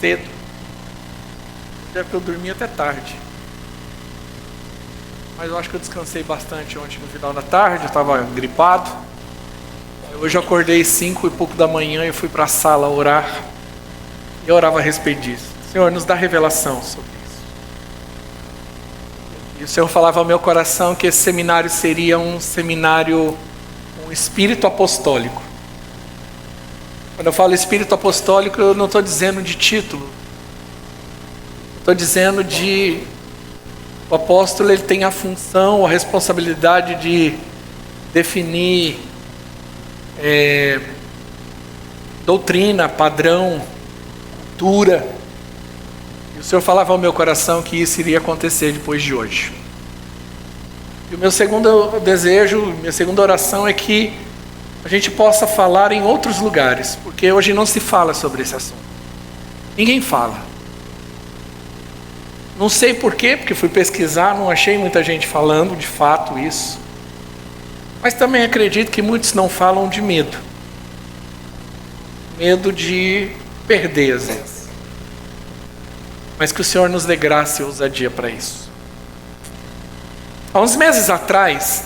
cedo. Deve que eu dormi até tarde. Mas eu acho que eu descansei bastante ontem no final da tarde, eu estava gripado. Hoje eu acordei 5 e pouco da manhã e fui para a sala orar. E eu orava a respeito disso. Senhor, nos dá revelação sobre isso. E o Senhor falava ao meu coração que esse seminário seria um seminário, um espírito apostólico. Quando eu falo espírito apostólico, eu não estou dizendo de título. Estou dizendo de... O apóstolo, ele tem a função, a responsabilidade de definir doutrina, padrão, cultura. E o Senhor falava ao meu coração que isso iria acontecer depois de hoje. E o meu segundo desejo, minha segunda oração é que a gente possa falar em outros lugares, porque hoje não se fala sobre esse assunto. Ninguém fala. Não sei porquê, porque fui pesquisar, não achei muita gente falando de fato isso. Mas também acredito que muitos não falam de medo. Medo de perder às vezes. Mas que o Senhor nos dê graça e ousadia para isso. Há uns meses atrás,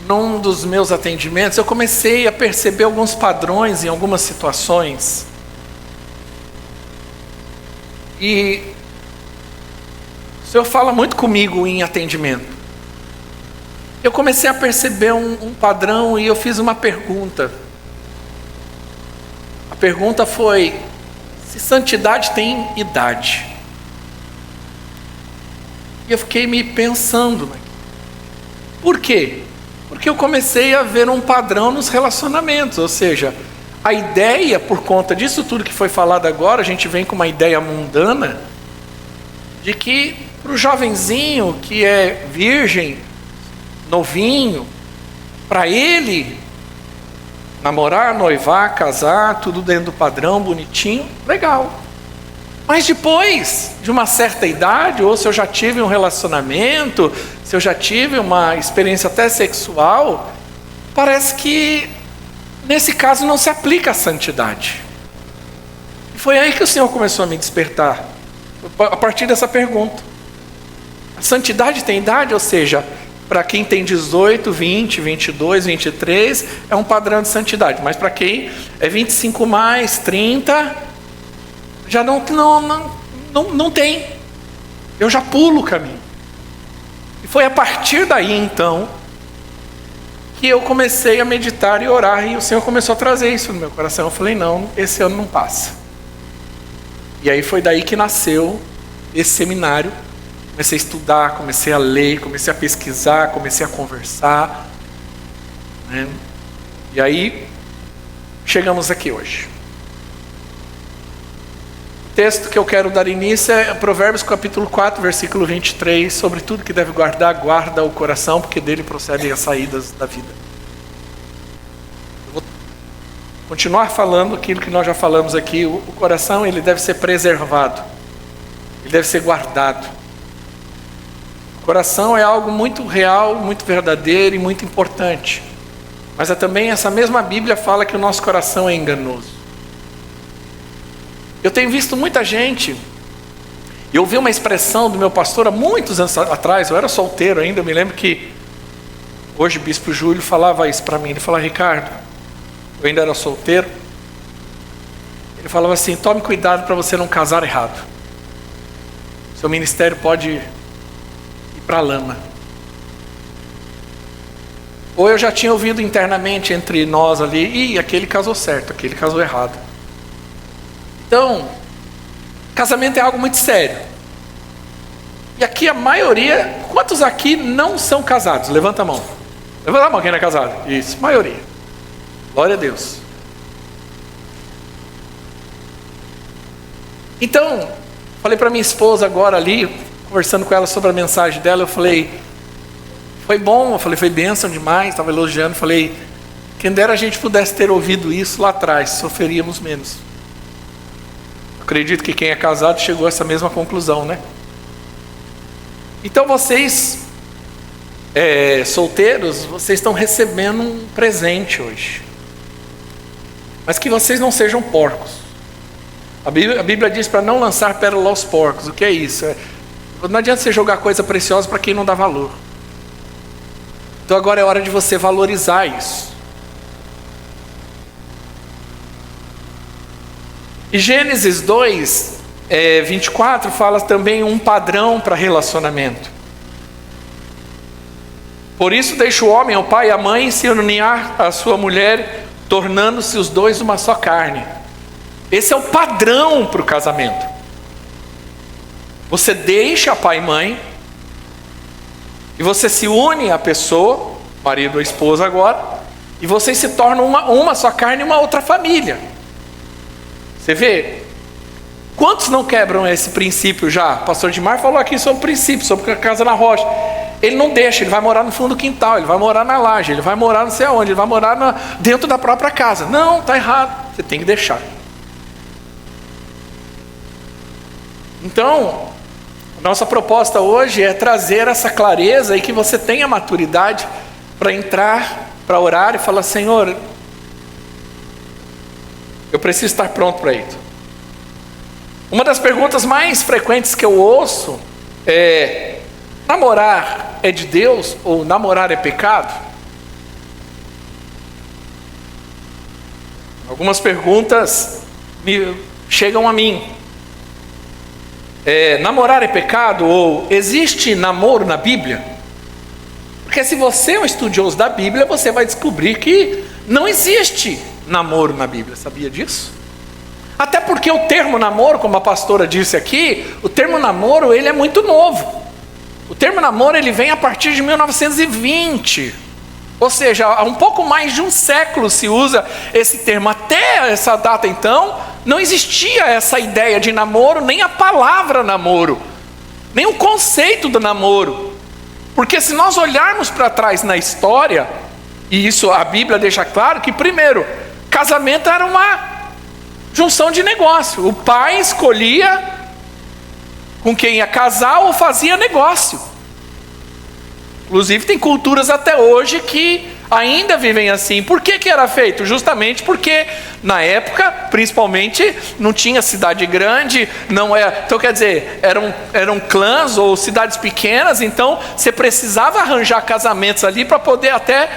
num dos meus atendimentos, eu comecei a perceber alguns padrões em algumas situações. E o Senhor fala muito comigo em atendimento. Eu comecei a perceber um padrão e eu fiz uma pergunta. A pergunta foi: se santidade tem idade? E eu fiquei me pensando. Por quê? Porque eu comecei a ver um padrão nos relacionamentos. Ou seja, a ideia, por conta disso tudo que foi falado agora, a gente vem com uma ideia mundana de que para o jovenzinho que é virgem, novinho, para ele namorar, noivar, casar, tudo dentro do padrão, bonitinho, legal. Mas depois de uma certa idade, ou se eu já tive um relacionamento, se eu já tive uma experiência até sexual, parece que nesse caso não se aplica a santidade. E foi aí que o Senhor começou a me despertar, a partir dessa pergunta. A santidade tem idade? Ou seja, para quem tem 18, 20, 22, 23, é um padrão de santidade. Mas para quem é 25 mais, 30, já não tem. Eu já pulo o caminho. E foi a partir daí, então, que eu comecei a meditar e orar. E o Senhor começou a trazer isso no meu coração. Eu falei, não, esse ano não passa. E aí foi daí que nasceu esse seminário. Comecei a estudar, comecei a ler, comecei a pesquisar, comecei a conversar, né? E aí, chegamos aqui hoje. O texto que eu quero dar início é Provérbios capítulo 4, versículo 23. Sobre tudo que deve guardar, guarda o coração, porque dele procedem as saídas da vida. Eu vou continuar falando aquilo que nós já falamos aqui. O coração, ele deve ser preservado. Ele deve ser guardado. O coração é algo muito real, muito verdadeiro e muito importante. Mas também essa mesma Bíblia fala que o nosso coração é enganoso. Eu tenho visto muita gente, eu ouvi uma expressão do meu pastor há muitos anos atrás, eu era solteiro ainda, eu me lembro que hoje o bispo Júlio falava isso para mim. Ele falava, Ricardo, eu ainda era solteiro, ele falava assim, tome cuidado para você não casar errado. Seu ministério pode para a lama. Ou eu já tinha ouvido internamente entre nós ali, aquele casou certo, aquele casou errado. Então, casamento é algo muito sério. E aqui a maioria, quantos aqui não são casados? Levanta a mão. Levanta a mão quem não é casado. Isso, maioria. Glória a Deus. Então, falei para minha esposa agora ali, conversando com ela sobre a mensagem dela, eu falei, foi bom, eu falei, foi bênção demais, estava elogiando, falei, quem dera a gente pudesse ter ouvido isso lá atrás, sofreríamos menos. Acredito que quem é casado chegou a essa mesma conclusão, né? Então vocês, solteiros, vocês estão recebendo um presente hoje. Mas que vocês não sejam porcos. A Bíblia diz para não lançar pérola aos porcos. O que é isso? Não adianta você jogar coisa preciosa para quem não dá valor. Então agora é hora de você valorizar isso. E Gênesis 2, 24 fala também um padrão para relacionamento. Por isso deixa o homem, o pai e a mãe, e se unir à sua mulher, tornando-se os dois uma só carne. Esse é o padrão para o casamento. Você deixa pai e mãe, e você se une à pessoa, marido ou esposa agora, e vocês se tornam uma só carne e uma outra família. Você vê? Quantos não quebram esse princípio já? O pastor Dimar falou aqui sobre o princípio, sobre a casa na rocha. Ele não deixa, ele vai morar no fundo do quintal, ele vai morar na laje, ele vai morar não sei aonde, ele vai morar dentro da própria casa. Não, está errado, você tem que deixar. Então, nossa proposta hoje é trazer essa clareza e que você tenha maturidade para entrar, para orar e falar: Senhor, eu preciso estar pronto para isso. Uma das perguntas mais frequentes que eu ouço é: namorar é de Deus ou namorar é pecado? Algumas perguntas chegam a mim. Namorar é pecado ou existe namoro na Bíblia? Porque se você é um estudioso da Bíblia, você vai descobrir que não existe namoro na Bíblia. Sabia disso? Até porque o termo namoro, como a pastora disse aqui, o termo namoro ele é muito novo. O termo namoro ele vem a partir de 1920. Ou seja, há um pouco mais de um século se usa esse termo. Até essa data então, não existia essa ideia de namoro, nem a palavra namoro, nem o conceito do namoro. Porque se nós olharmos para trás na história, e isso a Bíblia deixa claro, que primeiro, casamento era uma junção de negócio. O pai escolhia com quem ia casar ou fazia negócio. Inclusive tem culturas até hoje que ainda vivem assim. Por que era feito? Justamente porque na época, principalmente, não tinha cidade grande, não é. Então quer dizer, eram clãs ou cidades pequenas, então você precisava arranjar casamentos ali para poder até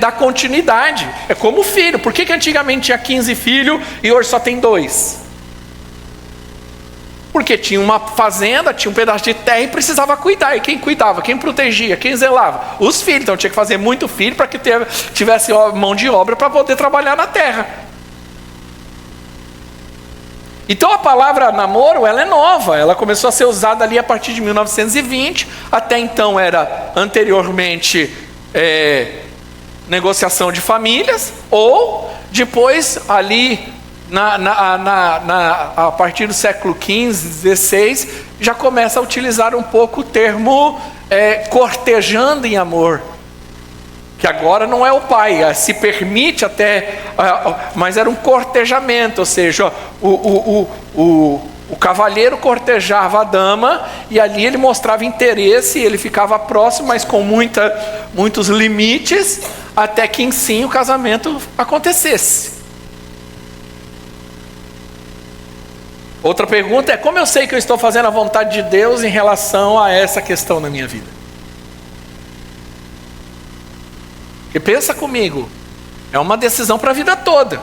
dar continuidade. É como filho. Por que antigamente tinha 15 filhos e hoje só tem 2? Porque tinha uma fazenda, tinha um pedaço de terra e precisava cuidar. E quem cuidava? Quem protegia? Quem zelava? Os filhos. Então tinha que fazer muito filho para que tivesse mão de obra para poder trabalhar na terra. Então a palavra namoro, ela é nova. Ela começou a ser usada ali a partir de 1920. Até então era anteriormente negociação de famílias. Ou depois ali a partir do século XV, XVI, já começa a utilizar um pouco o termo cortejando em amor, que agora não é o pai, se permite até, mas era um cortejamento, ou seja, o cavalheiro cortejava a dama e ali ele mostrava interesse, ele ficava próximo, mas com muitos limites, até que enfim o casamento acontecesse. Outra pergunta é: como eu sei que eu estou fazendo a vontade de Deus em relação a essa questão na minha vida? Porque pensa comigo, é uma decisão para a vida toda.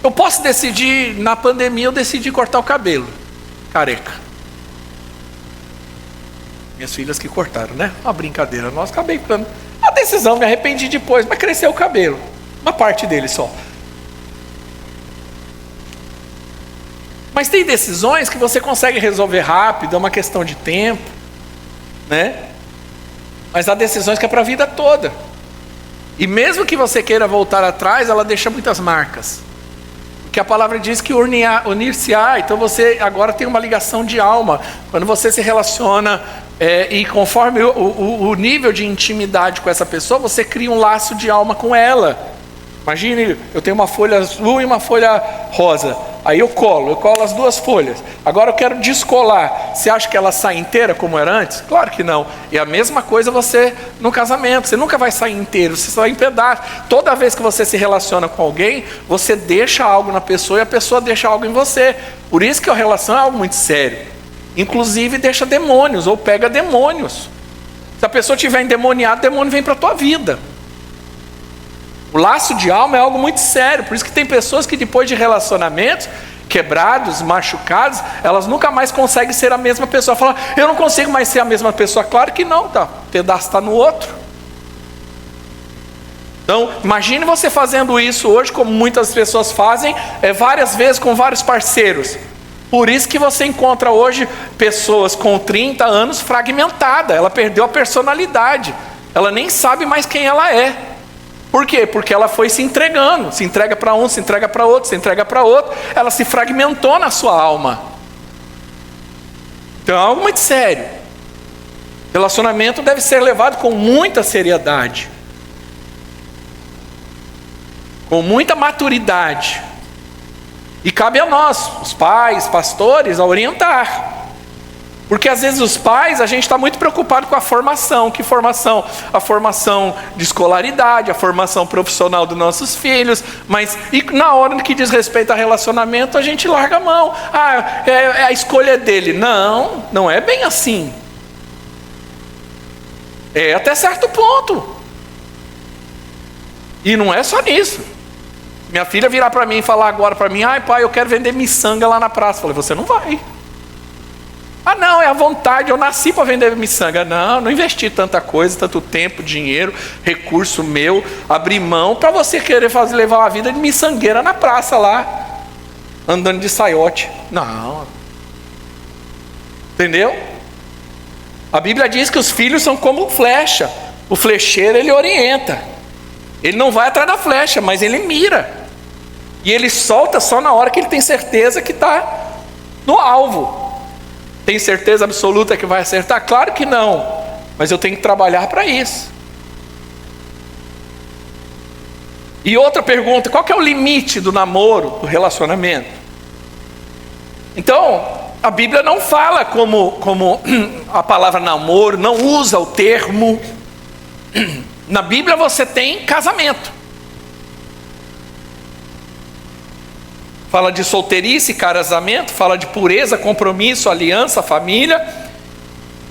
Eu posso decidir, na pandemia eu decidi cortar o cabelo, careca. Minhas filhas que cortaram, né? Uma brincadeira, nossa, acabei ficando. Uma decisão, me arrependi depois, mas cresceu o cabelo, uma parte dele só. Mas tem decisões que você consegue resolver rápido, é uma questão de tempo, né? Mas há decisões que é para a vida toda. E mesmo que você queira voltar atrás, ela deixa muitas marcas. Porque a palavra diz que unir-se-á, então você agora tem uma ligação de alma. Quando você se relaciona e conforme o nível de intimidade com essa pessoa, você cria um laço de alma com ela. Imagine, eu tenho uma folha azul e uma folha rosa. Aí eu colo as duas folhas. Agora eu quero descolar. você acha que ela sai inteira como era antes? Claro que não. E a mesma coisa você no casamento, você nunca vai sair inteiro, você sai em pedaço. Toda vez que você se relaciona com alguém, você deixa algo na pessoa e a pessoa deixa algo em você. Por isso que a relação é algo muito sério. Inclusive deixa demônios, ou pega demônios. Se a pessoa estiver endemoniada, o demônio vem para a tua vida. O laço de alma é algo muito sério. Por isso que tem pessoas que depois de relacionamentos quebrados, machucados, elas nunca mais conseguem ser a mesma pessoa. Fala, eu não consigo mais ser a mesma pessoa. Claro que não, tá? O pedaço está no outro. Então, imagine você fazendo isso hoje, como muitas pessoas fazem, várias vezes com vários parceiros. Por isso que você encontra hoje pessoas com 30 anos fragmentadas. Ela perdeu a personalidade. Ela nem sabe mais quem ela é. Por quê? Porque ela foi se entregando. Se entrega para um, se entrega para outro, se entrega para outro. Ela se fragmentou na sua alma. Então é algo muito sério. Relacionamento deve ser levado com muita seriedade. Com muita maturidade. E cabe a nós, os pais, pastores, a orientar. Porque às vezes os pais, a gente está muito preocupado com a formação. Que formação? A formação de escolaridade, a formação profissional dos nossos filhos. Mas e na hora que diz respeito a relacionamento, a gente larga a mão. A escolha dele. Não, não é bem assim. É até certo ponto. E não é só nisso. Minha filha virar para mim e falar agora para mim, ai pai, eu quero vender miçanga lá na praça. Eu falei, você não vai. Ah não, é a vontade, eu nasci para vender miçanga. Não investi tanta coisa, tanto tempo, dinheiro, recurso meu, abrir mão para você querer levar uma vida de miçangueira na praça lá, andando de saiote. Não. Entendeu? A Bíblia diz que os filhos são como flecha. O flecheiro, ele orienta. Ele não vai atrás da flecha, mas ele mira. E ele solta só na hora que ele tem certeza que está no alvo. Tem certeza absoluta que vai acertar? Claro que não. Mas eu tenho que trabalhar para isso. E outra pergunta, qual que é o limite do namoro, do relacionamento? Então, a Bíblia não fala como a palavra namoro, não usa o termo. Na Bíblia você tem casamento. Fala de solteirice, casamento, fala de pureza, compromisso, aliança, família,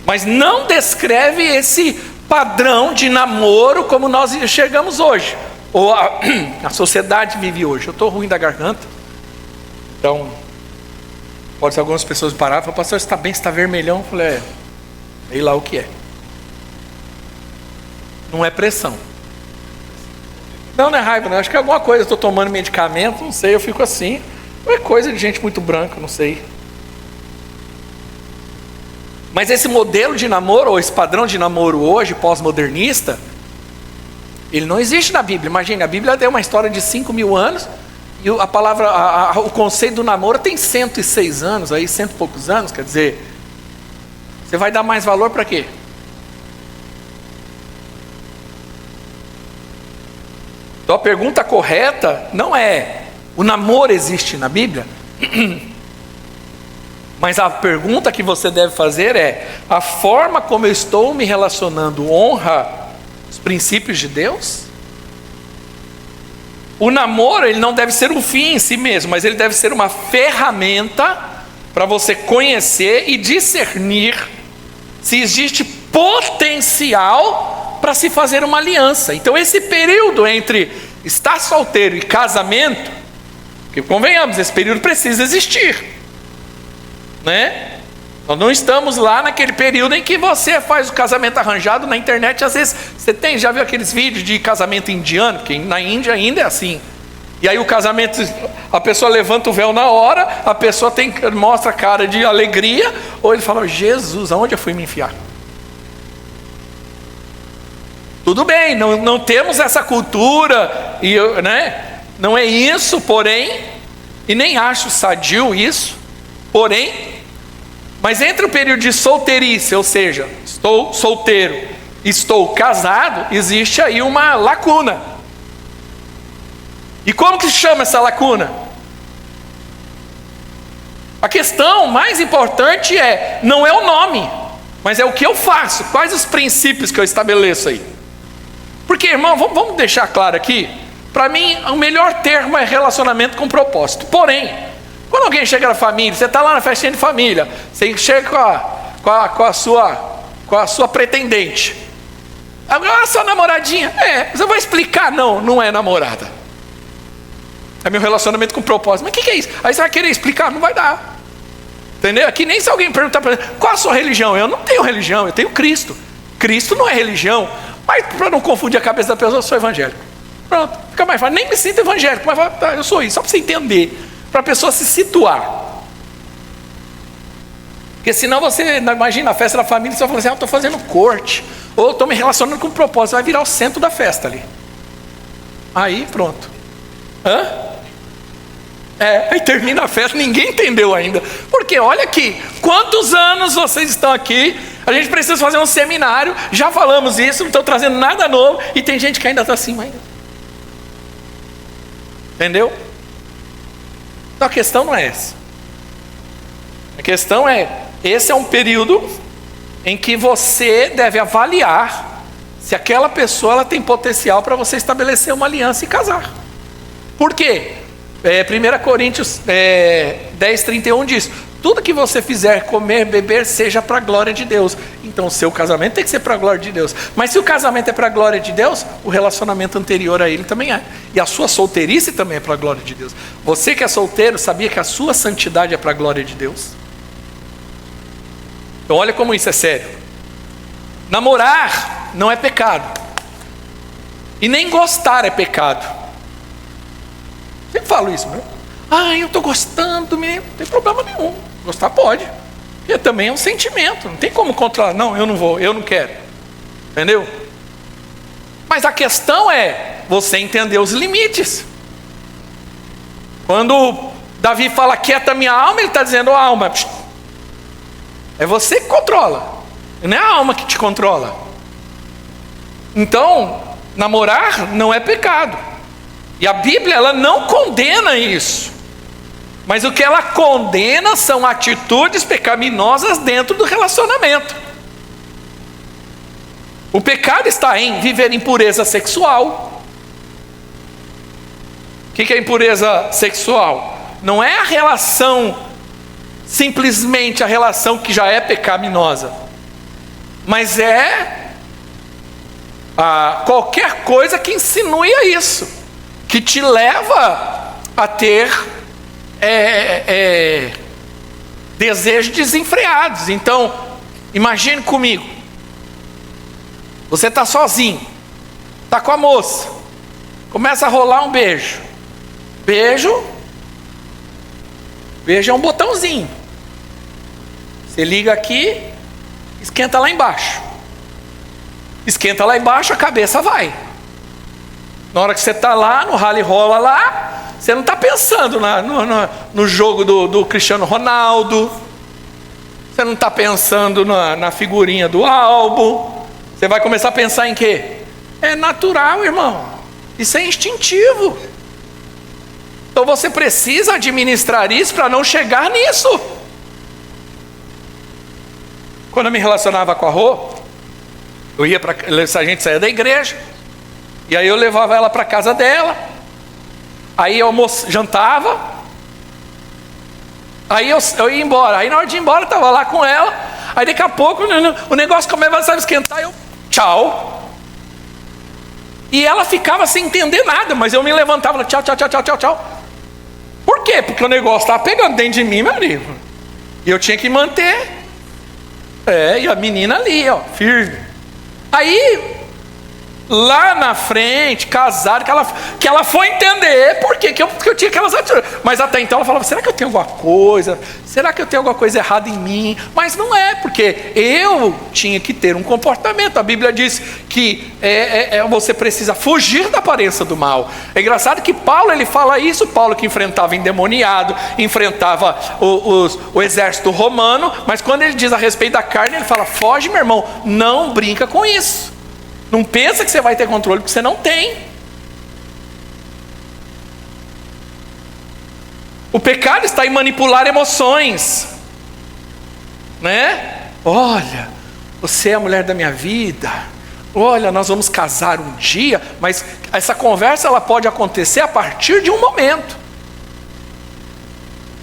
mas não descreve esse padrão de namoro como nós enxergamos hoje, ou a sociedade vive hoje. Eu estou ruim da garganta, então pode ser algumas pessoas pararam e falaram, pastor, você está bem, você está vermelhão? Eu falei, sei lá o que é. Não é pressão. Não é raiva, não. Acho que é alguma coisa, estou tomando medicamento, não sei, eu fico assim. Ou é coisa de gente muito branca, não sei. Mas esse modelo de namoro, ou esse padrão de namoro hoje, pós-modernista, ele não existe na Bíblia. Imagina, a Bíblia tem uma história de 5.000 anos, e a palavra, o conceito do namoro tem 106 anos, aí 100 e poucos anos, quer dizer, você vai dar mais valor para quê? Então a pergunta correta não é, o namoro existe na Bíblia? Mas a pergunta que você deve fazer é, a forma como eu estou me relacionando honra os princípios de Deus? O namoro, ele não deve ser um fim em si mesmo, mas ele deve ser uma ferramenta para você conhecer e discernir se existe potencial para se fazer uma aliança. Então esse período entre estar solteiro e casamento, que convenhamos, esse período precisa existir, né? Nós não estamos lá naquele período em que você faz o casamento arranjado na internet. Às vezes você já viu aqueles vídeos de casamento indiano, que na Índia ainda é assim. E aí o casamento, a pessoa levanta o véu na hora, a pessoa mostra a cara de alegria, ou ele fala, Jesus, aonde eu fui me enfiar? Tudo bem, não temos essa cultura, né? Não é isso, porém, e nem acho sadio isso, porém, mas entre o período de solteirice, ou seja, estou solteiro, estou casado, existe aí uma lacuna. E como que se chama essa lacuna? A questão mais importante não é o nome, mas é o que eu faço, quais os princípios que eu estabeleço aí. Porque, irmão, vamos deixar claro aqui, para mim o melhor termo é relacionamento com propósito. Porém, quando alguém chega na família, você está lá na festinha de família, você chega com a sua pretendente, agora a sua namoradinha, você vai explicar, não é namorada, é meu relacionamento com propósito. Mas o que é isso? Aí você vai querer explicar, não vai dar. Entendeu? Aqui nem se alguém perguntar para mim, qual a sua religião? Eu não tenho religião, eu tenho Cristo. Cristo não é religião, mas para não confundir a cabeça da pessoa, eu sou evangélico. Pronto, fica mais fácil. Nem me sinto evangélico, mas eu sou isso, só para você entender, para a pessoa se situar. Porque senão você, imagina a festa da família, você vai falar assim, eu estou fazendo corte, ou estou me relacionando com propósito, você vai virar o centro da festa ali. Aí pronto. Aí termina a festa, ninguém entendeu ainda. Porque olha aqui, quantos anos vocês estão aqui, a gente precisa fazer um seminário, já falamos isso, não estou trazendo nada novo, e tem gente que ainda está assim ainda. Entendeu? Então a questão não é essa. A questão esse é um período em que você deve avaliar se aquela pessoa ela tem potencial para você estabelecer uma aliança e casar. Por quê? 1 Coríntios 10:31 diz, tudo que você fizer, comer, beber, seja para a glória de Deus. Então o seu casamento tem que ser para a glória de Deus. Mas se o casamento é para a glória de Deus, o relacionamento anterior a ele também é. E a sua solteirice também é para a glória de Deus. Você que é solteiro, sabia que a sua santidade é para a glória de Deus? Então olha como isso é sério. Namorar não é pecado. E nem gostar é pecado. Sempre falo isso, né? Eu estou gostando do menino. Não tem problema nenhum. Gostar pode. Porque também é um sentimento. Não tem como controlar. Não, eu não vou, eu não quero. Entendeu? Mas a questão é você entender os limites. Quando Davi fala, quieta minha alma, ele está dizendo, alma, é você que controla. Não é a alma que te controla. Então, namorar não é pecado. E a Bíblia, ela não condena isso. Mas o que ela condena são atitudes pecaminosas dentro do relacionamento. O pecado está em viver impureza sexual. O que é impureza sexual? Não é a relação, simplesmente a relação que já é pecaminosa. Mas qualquer coisa que insinue a isso. Que te leva a ter desejos desenfreados. Então, imagine comigo, você está sozinho, está com a moça, começa a rolar um beijo. Beijo é um botãozinho. Você liga aqui, esquenta lá embaixo. Esquenta lá embaixo, a cabeça vai. Na hora que você está lá, no rally rola lá, você não está pensando no jogo do Cristiano Ronaldo, você não está pensando na figurinha do álbum, você vai começar a pensar em quê? É natural, irmão, isso é instintivo. Então você precisa administrar isso para não chegar nisso. Quando eu me relacionava com a Rô, a gente saía da igreja, e aí eu levava ela para casa dela, aí eu jantava, aí eu ia embora, aí na hora de ir embora eu estava lá com ela, aí daqui a pouco o negócio começava a esquentar, eu tchau, e ela ficava sem entender nada, mas eu me levantava, tchau, tchau, tchau, tchau, tchau, tchau. Por quê? Porque o negócio estava pegando dentro de mim, meu amigo, e eu tinha que manter, e a menina ali, ó, firme. Aí lá na frente, casado, que ela foi entender porque eu tinha aquelas atitudes. Mas até então ela falava, será que eu tenho alguma coisa? Será que eu tenho alguma coisa errada em mim? Mas não é, porque eu tinha que ter um comportamento. A Bíblia diz que você precisa fugir da aparência do mal. É engraçado que Paulo, ele fala isso, Paulo que enfrentava endemoniado, enfrentava o exército romano, mas quando ele diz a respeito da carne, ele fala, foge, meu irmão, não brinca com isso. Não pensa que você vai ter controle, porque você não tem. O pecado está em manipular emoções, né? Olha, você é a mulher da minha vida. Olha, nós vamos casar um dia, mas essa conversa ela pode acontecer a partir de um momento.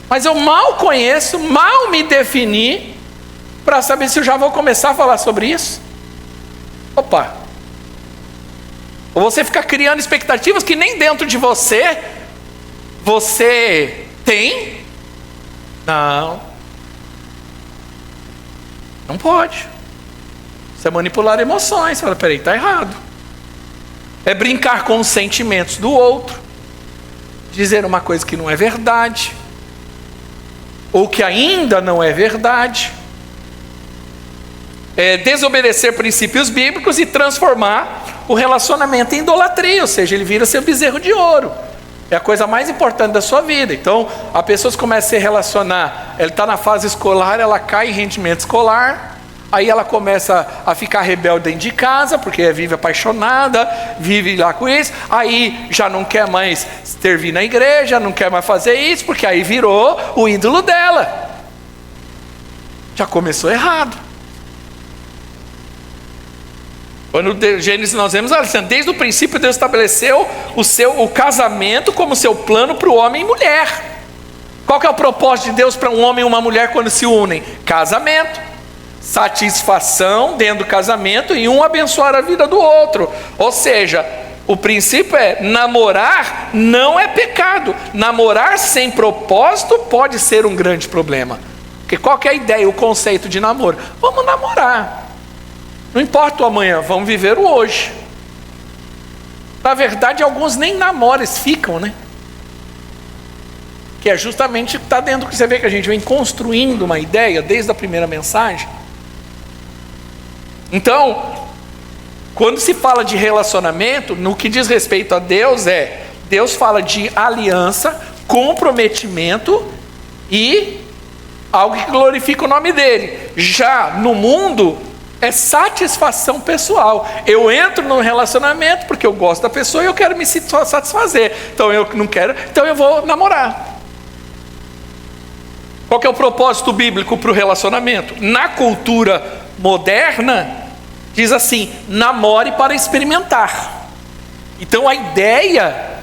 Mas eu mal conheço, mal me defini para saber se eu já vou começar a falar sobre isso. Opa! Ou você fica criando expectativas que nem dentro de você tem? Não pode. Isso é manipular emoções. Você fala, peraí, está errado. É brincar com os sentimentos do outro. Dizer uma coisa que não é verdade. Ou que ainda não é verdade. É desobedecer princípios bíblicos e transformar o relacionamento em idolatria. Ou seja, ele vira seu bezerro de ouro. É a coisa mais importante da sua vida. Então, a pessoa começa a se relacionar, ela está na fase escolar, ela cai em rendimento escolar, aí ela começa a ficar rebelde dentro de casa, porque vive apaixonada, vive lá com isso, aí já não quer mais servir na igreja, não quer mais fazer isso, porque aí virou o ídolo dela. Já começou errado. Quando Gênesis nós vemos, desde o princípio Deus estabeleceu o casamento como seu plano para o homem e mulher. Qual que é o propósito de Deus para um homem e uma mulher quando se unem? Casamento, satisfação dentro do casamento e um abençoar a vida do outro. Ou seja, o princípio é namorar não é pecado. Namorar sem propósito pode ser um grande problema. Porque qual que é a ideia, o conceito de namoro? Vamos namorar. Não importa o amanhã, vamos viver o hoje. Na verdade, alguns nem namoram, ficam, né? Que é justamente o que está dentro do que você vê que a gente vem construindo uma ideia desde a primeira mensagem. Então, quando se fala de relacionamento, no que diz respeito a Deus, Deus fala de aliança, comprometimento e algo que glorifica o nome dele. Já no mundo, é satisfação pessoal. Eu entro num relacionamento porque eu gosto da pessoa e eu quero me satisfazer. Então eu não quero, então eu vou namorar. Qual que é o propósito bíblico para o relacionamento? Na cultura moderna, diz assim, namore para experimentar. Então a ideia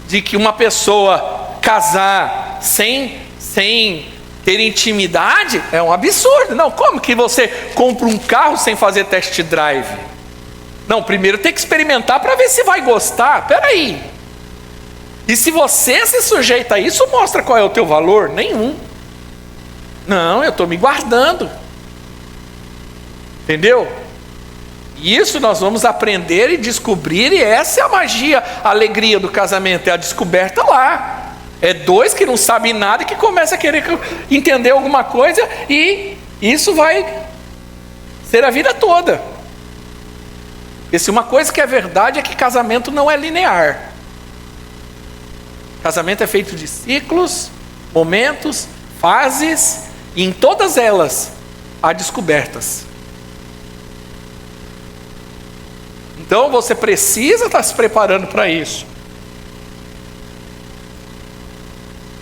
de que uma pessoa casar sem ter intimidade é um absurdo. Não, como que você compra um carro sem fazer test drive? Não, primeiro tem que experimentar para ver se vai gostar. Peraí. E se você se sujeita a isso, mostra qual é o teu valor? Nenhum. Não, eu estou me guardando. Entendeu? E isso nós vamos aprender e descobrir, e essa é a magia, a alegria do casamento, é a descoberta lá. É dois que não sabem nada e que começam a querer entender alguma coisa, e isso vai ser a vida toda. E se uma coisa que é verdade é que casamento não é linear. Casamento é feito de ciclos, momentos, fases, e em todas elas há descobertas. Então você precisa estar se preparando para isso.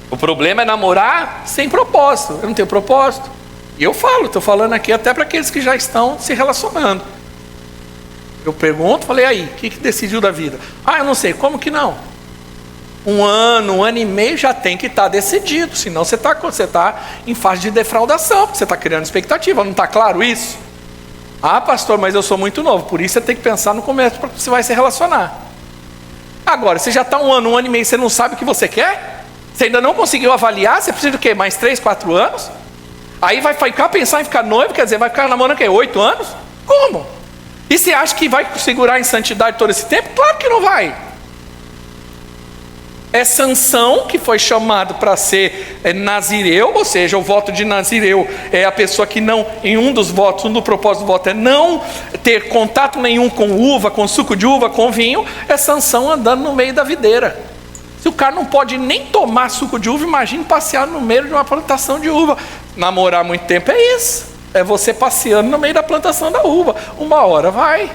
O problema é namorar sem propósito. Eu não tenho propósito. E eu estou falando aqui até para aqueles que já estão se relacionando. Eu pergunto, falei, aí, o que decidiu da vida? Eu não sei, como que não? 1 ano e meio já tem que estar decidido, senão você está em fase de defraudação, porque você está criando expectativa, não está claro isso? Pastor, mas eu sou muito novo, por isso você tem que pensar no começo para que você vai se relacionar. Agora, você já está 1 ano e meio, você não sabe o que você quer? Você ainda não conseguiu avaliar, você precisa do quê? Mais 3, 4 anos? Aí vai ficar pensando em ficar noivo, quer dizer, vai ficar namorando o quê? 8 anos? Como? E você acha que vai segurar em santidade todo esse tempo? Claro que não vai. É Sansão que foi chamado para ser nazireu, ou seja, o voto de nazireu é a pessoa que não, em um dos propósitos do voto é não ter contato nenhum com uva, com suco de uva, com vinho. É Sansão andando no meio da videira. Se o cara não pode nem tomar suco de uva, imagine passear no meio de uma plantação de uva. Namorar muito tempo é isso. É você passeando no meio da plantação da uva. Uma hora vai.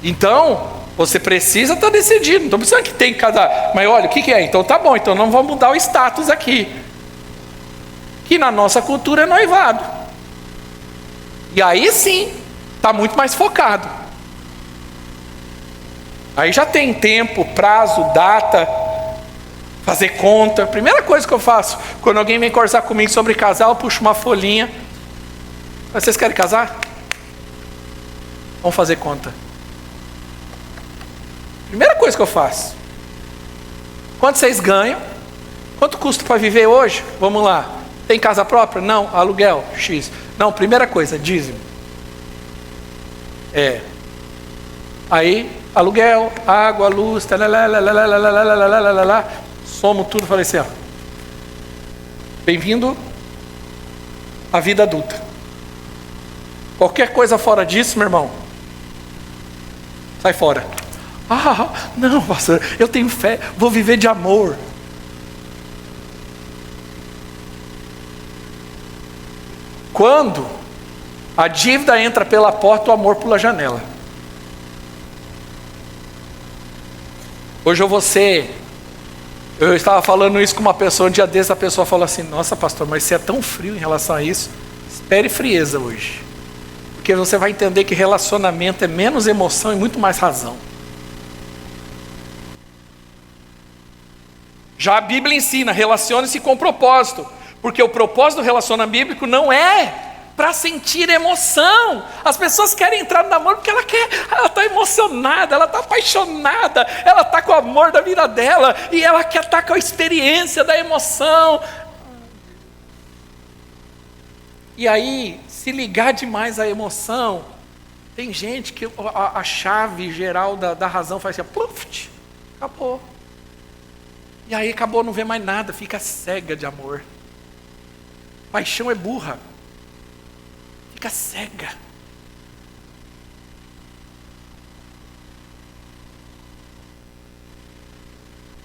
Então, Você precisa estar decidido. Não estou precisando que tem cada... Mas olha, o que é? Então tá bom, então não vamos mudar o status aqui. Que na nossa cultura é noivado. E aí sim, está muito mais focado. Aí já tem tempo, prazo, data, fazer conta. Primeira coisa que eu faço, quando alguém vem conversar comigo sobre casal, eu puxo uma folhinha. Vocês querem casar? Vamos fazer conta. Primeira coisa que eu faço. Quanto vocês ganham? Quanto custa para viver hoje? Vamos lá. Tem casa própria? Não. Aluguel? X. Não, primeira coisa, dízimo. Aí, aluguel, água, luz, somo tudo, falei assim, ó. Bem-vindo à vida adulta. Qualquer coisa fora disso, meu irmão, sai fora. Não, pastor, eu tenho fé, vou viver de amor. Quando a dívida entra pela porta, o amor pula a janela. Hoje eu estava falando isso com uma pessoa, um dia desses a pessoa falou assim, nossa pastor, mas você é tão frio em relação a isso. Espere frieza hoje. Porque você vai entender que relacionamento é menos emoção e muito mais razão. Já a Bíblia ensina, relacione-se com propósito. Porque o propósito do relacionamento bíblico não é para sentir emoção. As pessoas querem entrar no namoro porque ela está emocionada, ela está apaixonada, ela está com o amor da vida dela, e ela quer estar com a experiência da emoção. E aí, se ligar demais à emoção, tem gente que a chave geral da razão faz assim, pluf, acabou. E aí acabou, não vê mais nada, fica cega de amor. Paixão é burra. Fica cega.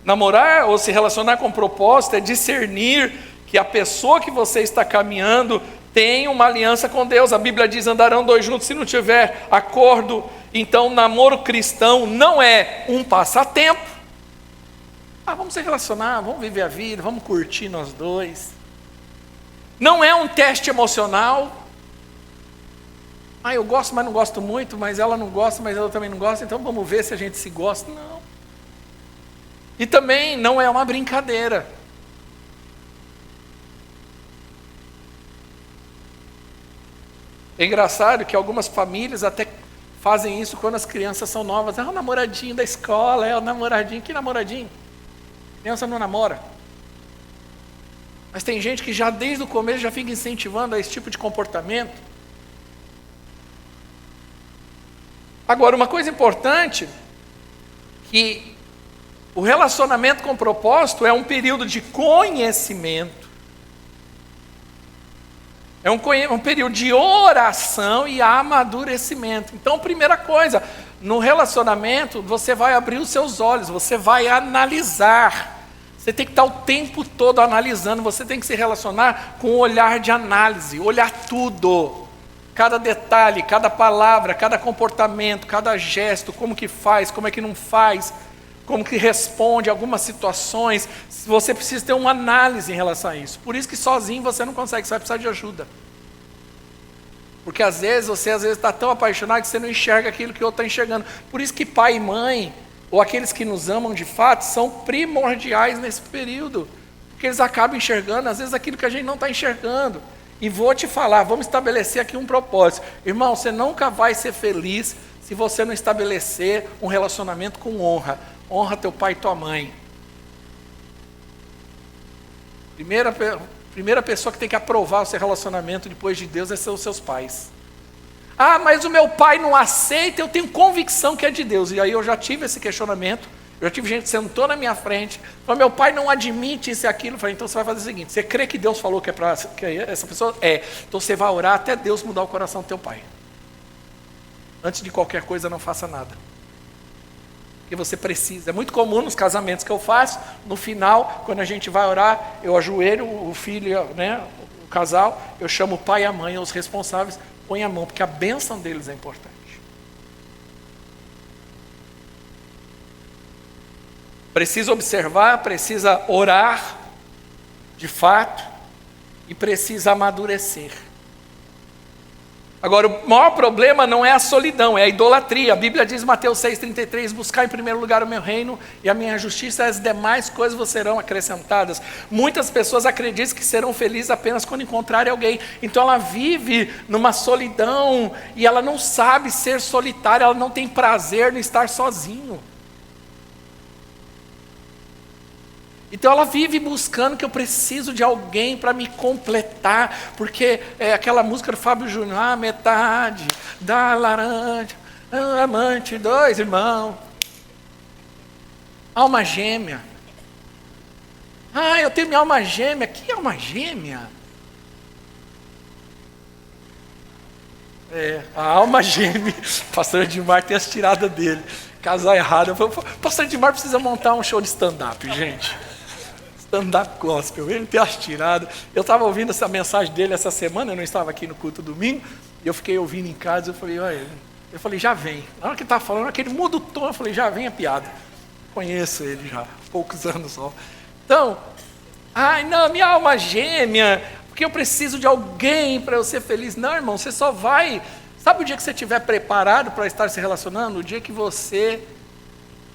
Namorar ou se relacionar com propósito é discernir que a pessoa que você está caminhando tem uma aliança com Deus. A Bíblia diz, andarão dois juntos se não tiver acordo. Então, namoro cristão não é um passatempo. Vamos se relacionar, vamos viver a vida, vamos curtir nós dois. Não é um teste emocional. Eu gosto, mas não gosto muito, mas ela não gosta, mas eu também não gosto, então vamos ver se a gente se gosta. Não. E também não é uma brincadeira. É engraçado que algumas famílias até fazem isso quando as crianças são novas. O namoradinho da escola, o namoradinho. Que namoradinho? A criança não namora. Mas tem gente que já desde o começo já fica incentivando a esse tipo de comportamento. Agora, uma coisa importante, que o relacionamento com propósito é um período de conhecimento. É um período de oração e amadurecimento. Então, primeira coisa, no relacionamento, você vai abrir os seus olhos, você vai analisar. Você tem que estar o tempo todo analisando, você tem que se relacionar com um olhar de análise, olhar tudo. Cada detalhe, cada palavra, cada comportamento, cada gesto, como que faz, como é que não faz, como que responde a algumas situações. Você precisa ter uma análise em relação a isso. Por isso que sozinho você não consegue, você vai precisar de ajuda. Porque às vezes você está tão apaixonado que você não enxerga aquilo que o outro está enxergando. Por isso que pai e mãe, ou aqueles que nos amam de fato, são primordiais nesse período. Porque eles acabam enxergando, às vezes, aquilo que a gente não está enxergando. E vou te falar, vamos estabelecer aqui um propósito. Irmão, você nunca vai ser feliz se você não estabelecer um relacionamento com honra. Honra teu pai e tua mãe. Primeira pessoa que tem que aprovar o seu relacionamento depois de Deus são os seus pais. Mas o meu pai não aceita, eu tenho convicção que é de Deus. E aí eu já tive esse questionamento, eu já tive gente que sentou na minha frente, falou, meu pai não admite isso e aquilo. Eu falei, então você vai fazer o seguinte, você crê que Deus falou que é para essa pessoa? Então você vai orar até Deus mudar o coração do teu pai. Antes de qualquer coisa, não faça nada. Porque você precisa. É muito comum nos casamentos que eu faço, no final, quando a gente vai orar, eu ajoelho o filho, né, o casal, eu chamo o pai e a mãe, os responsáveis, põe a mão, porque a bênção deles é importante. Precisa observar, precisa orar, de fato, e precisa amadurecer. Agora, o maior problema não é a solidão, é a idolatria. A Bíblia diz, Mateus 6,33, buscar em primeiro lugar o meu reino e a minha justiça, as demais coisas vos serão acrescentadas. Muitas pessoas acreditam que serão felizes apenas quando encontrarem alguém. Então ela vive numa solidão e ela não sabe ser solitária, ela não tem prazer no estar sozinho. Então ela vive buscando que eu preciso de alguém para me completar, porque é aquela música do Fábio Júnior, metade da laranja, amante, dois irmãos, alma gêmea. Eu tenho minha alma gêmea. Que alma gêmea? A alma gêmea. Pastor Edmar tem as tiradas dele. Casar errado. Pastor Edmar precisa montar um show de stand-up, gente. Stand-up gospel, ele tem as tiradas. Eu estava ouvindo essa mensagem dele essa semana, eu não estava aqui no culto domingo, e eu fiquei ouvindo em casa, eu falei, já vem. Na hora que ele estava falando, na hora que ele muda o tom, eu falei, já vem a piada. Conheço ele já, poucos anos só. Então, não, minha alma gêmea, porque eu preciso de alguém para eu ser feliz. Não, irmão, você só vai... Sabe o dia que você estiver preparado para estar se relacionando? O dia que você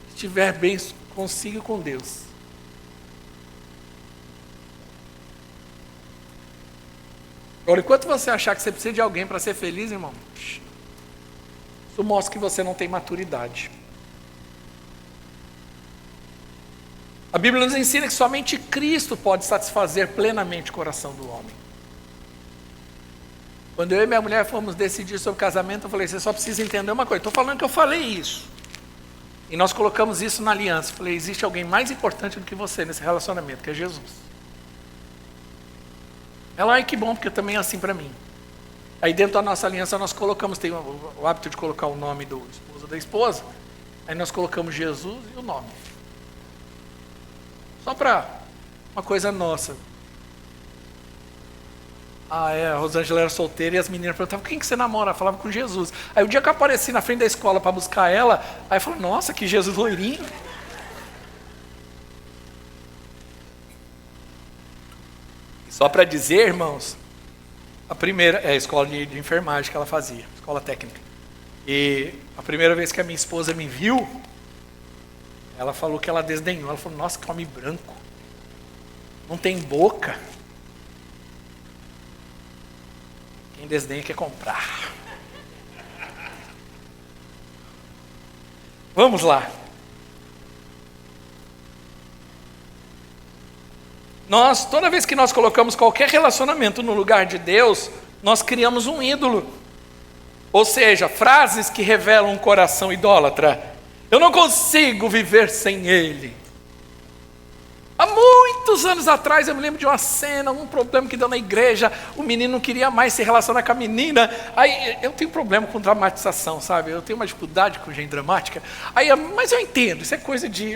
estiver bem consigo e com Deus. Agora, enquanto você achar que você precisa de alguém para ser feliz, irmão, isso mostra que você não tem maturidade. A Bíblia nos ensina que somente Cristo pode satisfazer plenamente o coração do homem. Quando eu e minha mulher fomos decidir sobre casamento, eu falei, você só precisa entender uma coisa. Estou falando que eu falei isso. E nós colocamos isso na aliança. Eu falei, existe alguém mais importante do que você nesse relacionamento, que é Jesus. Ela, que bom, porque também é assim para mim. Aí dentro da nossa aliança nós colocamos, tem o hábito de colocar o nome do esposo ou da esposa, aí nós colocamos Jesus e o nome. Só para uma coisa nossa. A Rosângela era solteira e as meninas perguntavam, quem que você namora? Eu falava com Jesus. Aí o dia que eu apareci na frente da escola para buscar ela, aí eu falei, nossa, que Jesus loirinho. Só para dizer, irmãos, a primeira é a escola de enfermagem que ela fazia, escola técnica. E a primeira vez que a minha esposa me viu, ela falou que ela desdenhou. Ela falou, nossa, que homem branco, não tem boca. Quem desdenha quer comprar. Vamos lá. Toda vez que nós colocamos qualquer relacionamento no lugar de Deus, nós criamos um ídolo. Ou seja, frases que revelam um coração idólatra. Eu não consigo viver sem ele. Há muitos anos atrás, eu me lembro de uma cena, um problema que deu na igreja, o menino não queria mais se relacionar com a menina. Aí, eu tenho problema com dramatização, sabe? Eu tenho uma dificuldade com gente dramática. Mas eu entendo, isso é coisa de...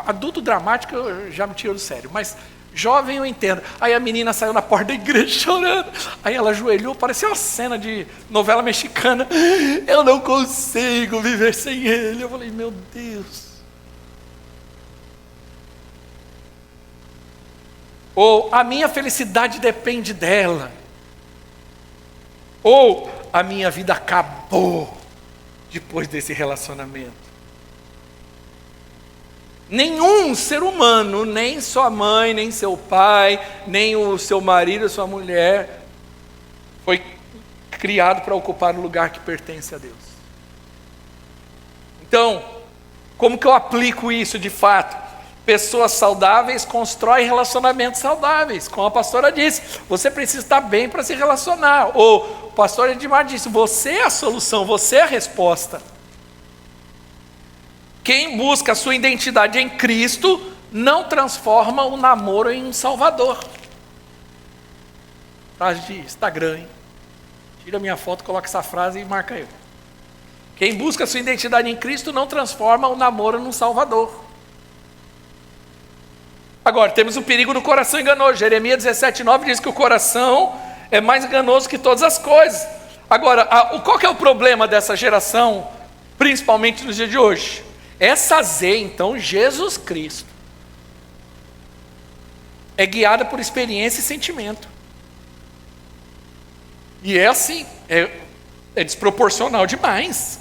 Adulto dramático eu já me tiro do sério, mas... Jovem eu entendo. Aí a menina saiu na porta da igreja chorando. Aí ela ajoelhou, parecia uma cena de novela mexicana. Eu não consigo viver sem ele. Eu falei, meu Deus. Ou a minha felicidade depende dela. Ou a minha vida acabou depois desse relacionamento. Nenhum ser humano, nem sua mãe, nem seu pai, nem o seu marido, sua mulher, foi criado para ocupar o lugar que pertence a Deus. Então, como que eu aplico isso de fato? Pessoas saudáveis constroem relacionamentos saudáveis. Como a pastora disse, você precisa estar bem para se relacionar. Ou o pastor Edmar disse, você é a solução, você é a resposta. Quem busca a sua identidade em Cristo não transforma o namoro em um salvador. Frase de Instagram, hein? Tira minha foto, coloca essa frase e marca eu. Quem busca a sua identidade em Cristo não transforma o namoro num salvador. Agora, temos o perigo do coração enganoso. Jeremias 17:9 diz que o coração é mais enganoso que todas as coisas. Agora, qual que é o problema dessa geração, principalmente nos dias de hoje? Essa Z, então, Jesus Cristo, é guiada por experiência e sentimento. E é assim, é desproporcional demais.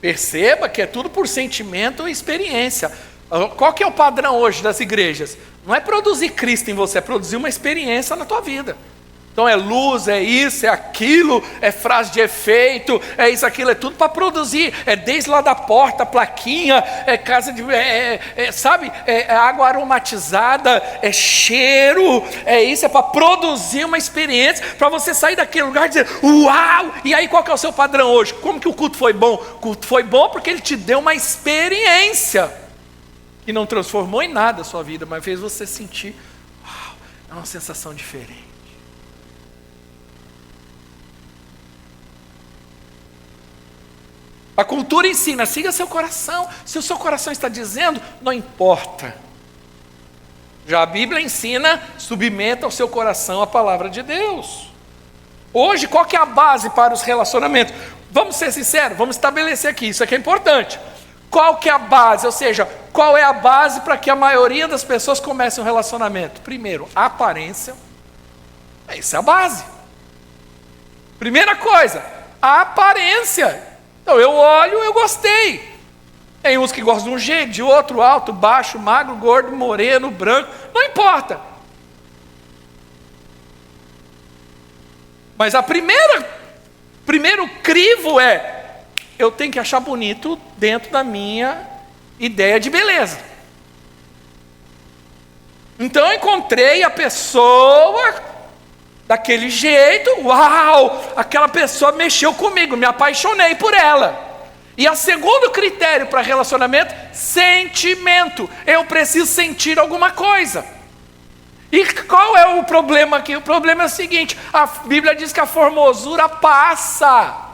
Perceba que é tudo por sentimento e experiência. Qual que é o padrão hoje das igrejas? Não é produzir Cristo em você, é produzir uma experiência na tua vida. Então é luz, é isso, é aquilo, é frase de efeito, é isso, aquilo, é tudo para produzir. É desde lá da porta, plaquinha, é casa de, sabe, é água aromatizada, é cheiro, é isso, é para produzir uma experiência, para você sair daquele lugar e dizer, uau! E aí qual que é o seu padrão hoje? Como que o culto foi bom? O culto foi bom porque ele te deu uma experiência que não transformou em nada a sua vida, mas fez você sentir, uau, é uma sensação diferente. A cultura ensina, siga seu coração. Se o seu coração está dizendo, não importa. Já a Bíblia ensina, submeta o seu coração à palavra de Deus. Hoje, qual que é a base para os relacionamentos? Vamos ser sinceros, vamos estabelecer aqui, isso aqui é importante. Qual que é a base? Ou seja, qual é a base para que a maioria das pessoas comecem um relacionamento? Primeiro, a aparência. Isso é a base. Primeira coisa, a aparência. Então eu olho, eu gostei. Tem uns que gostam de um jeito, de outro, alto, baixo, magro, gordo, moreno, branco, não importa. Mas primeiro crivo é, eu tenho que achar bonito dentro da minha ideia de beleza. Então eu encontrei a pessoa daquele jeito, uau, aquela pessoa mexeu comigo, me apaixonei por ela. E o segundo critério para relacionamento, sentimento. Eu preciso sentir alguma coisa. E qual é o problema aqui? O problema é o seguinte, a Bíblia diz que a formosura passa.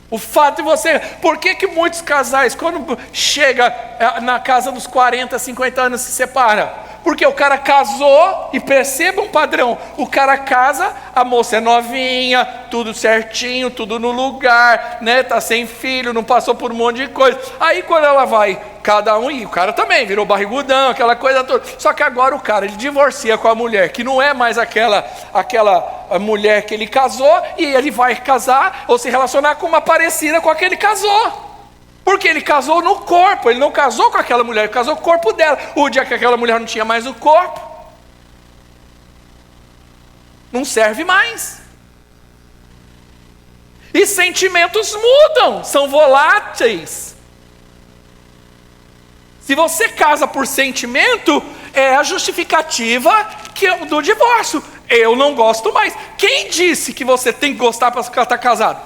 O fato de você... Por que muitos casais, quando chega na casa dos 40, 50 anos, se separam? Porque o cara casou, e perceba um padrão, o cara casa, a moça é novinha, tudo certinho, tudo no lugar, né? Tá sem filho, não passou por um monte de coisa. Aí quando ela vai, cada um, e o cara também virou barrigudão, aquela coisa toda. Só que agora o cara, ele divorcia com a mulher, que não é mais aquela mulher que ele casou, e ele vai casar ou se relacionar com uma parecida com a que ele casou. Porque ele casou no corpo, ele não casou com aquela mulher, ele casou com o corpo dela. O dia que aquela mulher não tinha mais o corpo, não serve mais. E sentimentos mudam, são voláteis. Se você casa por sentimento, é a justificativa do divórcio. Eu não gosto mais. Quem disse que você tem que gostar para estar casado?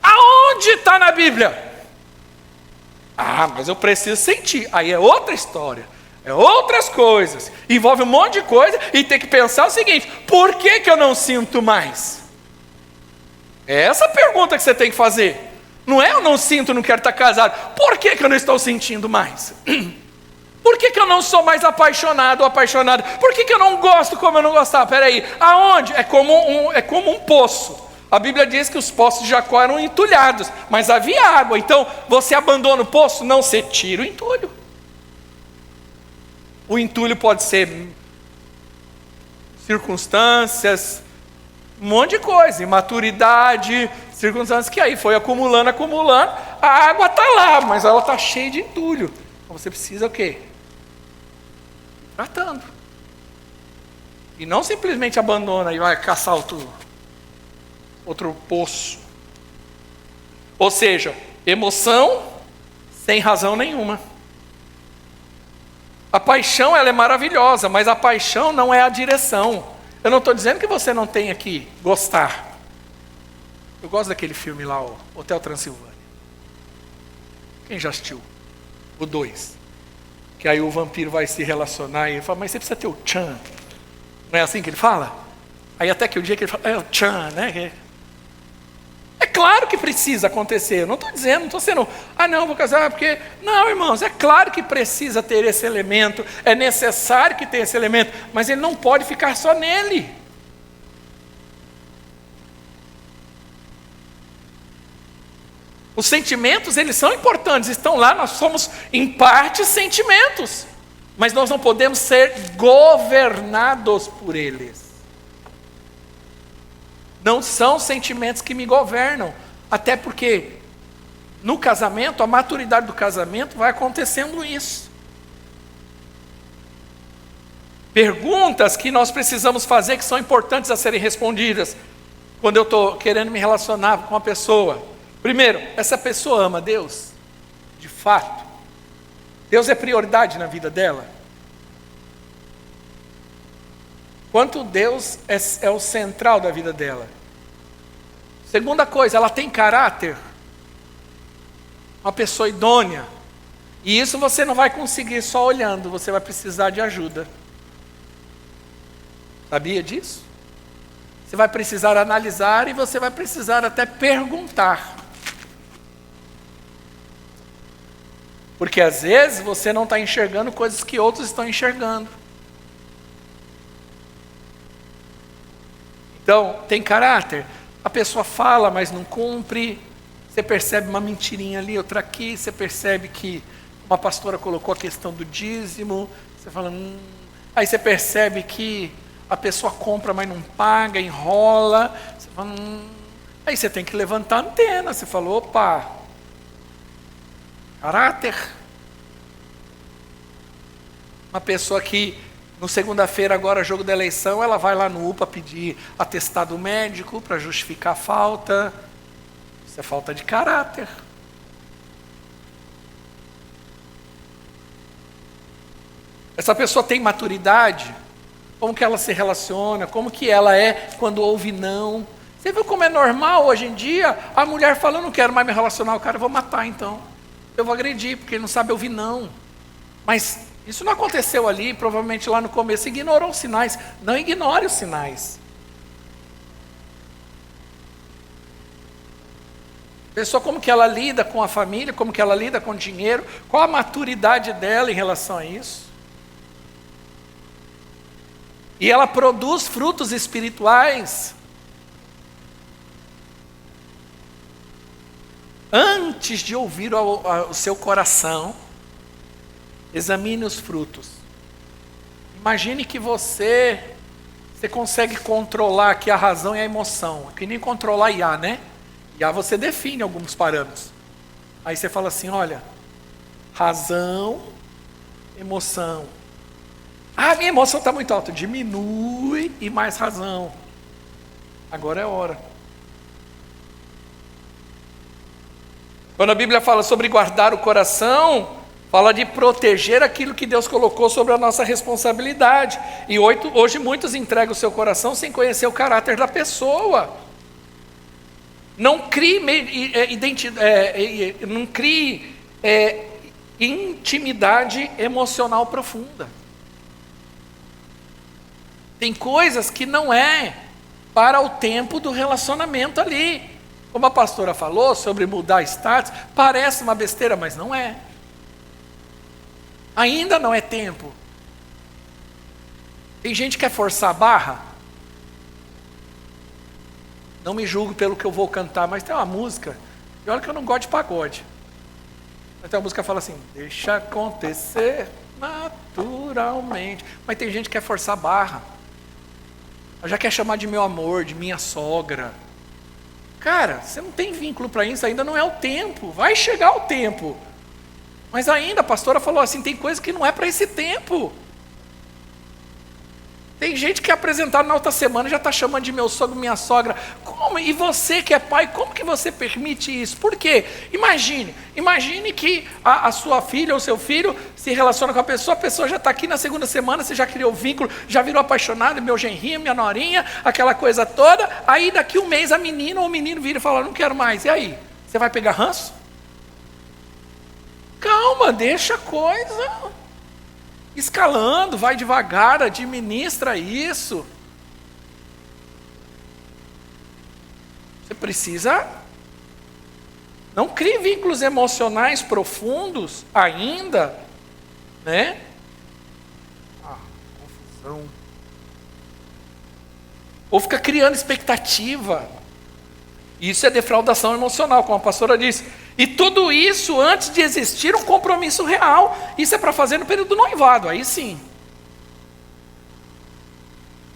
Aonde está na Bíblia? Ah, mas eu preciso sentir. Aí é outra história. É outras coisas. Envolve um monte de coisa e tem que pensar o seguinte: por que eu não sinto mais? É essa a pergunta que você tem que fazer. Não é eu não sinto, não quero estar casado. Por que eu não estou sentindo mais? Por que eu não sou mais apaixonado ou apaixonada? Por que eu não gosto como eu não gostava? Peraí, aonde? É como um poço. A Bíblia diz que os poços de Jacó eram entulhados, mas havia água. Então, você abandona o poço? Não, você tira o entulho. O entulho pode ser circunstâncias, um monte de coisa, imaturidade, circunstâncias que aí foi acumulando, a água está lá, mas ela está cheia de entulho. Então você precisa o quê? Tratando. E não simplesmente abandona e vai caçar outro poço. Ou seja, emoção sem razão nenhuma. A paixão, ela é maravilhosa, mas a paixão não é a direção. Eu não estou dizendo que você não tenha que gostar. Eu gosto daquele filme lá, o Hotel Transilvânia. Quem já assistiu? O 2. Que aí o vampiro vai se relacionar e ele fala, mas você precisa ter o tchan. Não é assim que ele fala? Aí até que o dia que ele fala, é o tchan, né? É claro que precisa acontecer. Eu não estou dizendo, não estou sendo, não, vou casar porque... Não, irmãos, é claro que precisa ter esse elemento. É necessário que tenha esse elemento. Mas ele não pode ficar só nele. Os sentimentos, eles são importantes, estão lá, nós somos em parte sentimentos, mas nós não podemos ser governados por eles. Não são sentimentos que me governam, até porque no casamento, a maturidade do casamento vai acontecendo isso. Perguntas que nós precisamos fazer, que são importantes a serem respondidas, quando eu estou querendo me relacionar com uma pessoa. Primeiro, essa pessoa ama Deus? De fato? Deus é prioridade na vida dela? Quanto Deus é o central da vida dela? Segunda coisa, ela tem caráter? Uma pessoa idônea? E isso você não vai conseguir só olhando, você vai precisar de ajuda. Sabia disso? Você vai precisar analisar e você vai precisar até perguntar. Porque às vezes você não está enxergando coisas que outros estão enxergando. Então, tem caráter. A pessoa fala, mas não cumpre. Você percebe uma mentirinha ali, outra aqui. Você percebe que uma pastora colocou a questão do dízimo. Você fala, Aí você percebe que a pessoa compra, mas não paga, enrola. Você fala, Aí você tem que levantar a antena. Você falou, opa, caráter. Uma pessoa que, no segunda-feira, agora, jogo da eleição, ela vai lá no UPA pedir atestado médico para justificar a falta. Isso é falta de caráter. Essa pessoa tem maturidade? Como que ela se relaciona? Como que ela é quando ouve não? Você viu como é normal hoje em dia? A mulher fala, eu não quero mais me relacionar, o cara, eu vou matar então. Eu vou agredir, porque ele não sabe ouvir não. Mas isso não aconteceu ali, provavelmente lá no começo, ignorou os sinais. Não ignore os sinais. Pessoa, como que ela lida com a família, como que ela lida com o dinheiro, qual a maturidade dela em relação a isso. E ela produz frutos espirituais. Antes de ouvir o seu coração, examine os frutos. Imagine que você consegue controlar aqui a razão e a emoção. Que nem controlar IA, né? IA você define alguns parâmetros. Aí você fala assim, olha, razão, emoção. Ah, minha emoção está muito alta. Diminui e mais razão. Agora é hora. Quando a Bíblia fala sobre guardar o coração, fala de proteger aquilo que Deus colocou sobre a nossa responsabilidade. E hoje muitos entregam o seu coração sem conhecer o caráter da pessoa. Não crie intimidade emocional profunda. Tem coisas que não é para o tempo do relacionamento ali. Como a pastora falou sobre mudar status, parece uma besteira, mas não é. Ainda não é tempo. Tem gente que quer forçar a barra. Não me julgo pelo que eu vou cantar, mas tem uma música, e olha que eu não gosto de pagode. Mas tem uma música que fala assim, deixa acontecer naturalmente. Mas tem gente que quer forçar a barra. Já quer chamar de meu amor, de minha sogra. Cara, você não tem vínculo para isso, ainda não é o tempo. Vai chegar o tempo. Mas ainda, a pastora falou assim, tem coisa que não é para esse tempo. Tem gente que é apresentado na outra semana já está chamando de meu sogro, minha sogra. Como? E você que é pai, como que você permite isso? Por quê? Imagine que a sua filha ou seu filho se relaciona com a pessoa já está aqui na segunda semana, você já criou vínculo, já virou apaixonado, meu genrinho, minha norinha, aquela coisa toda. Aí daqui um mês a menina ou o menino vira e fala, não quero mais. E aí? Você vai pegar ranço? Calma, deixa a coisa escalando, vai devagar, administra isso. Você precisa, não crie vínculos emocionais profundos ainda, né? Confusão. Ou fica criando expectativa. Isso é defraudação emocional, como a pastora disse. E tudo isso antes de existir um compromisso real. Isso é para fazer no período do noivado, aí sim.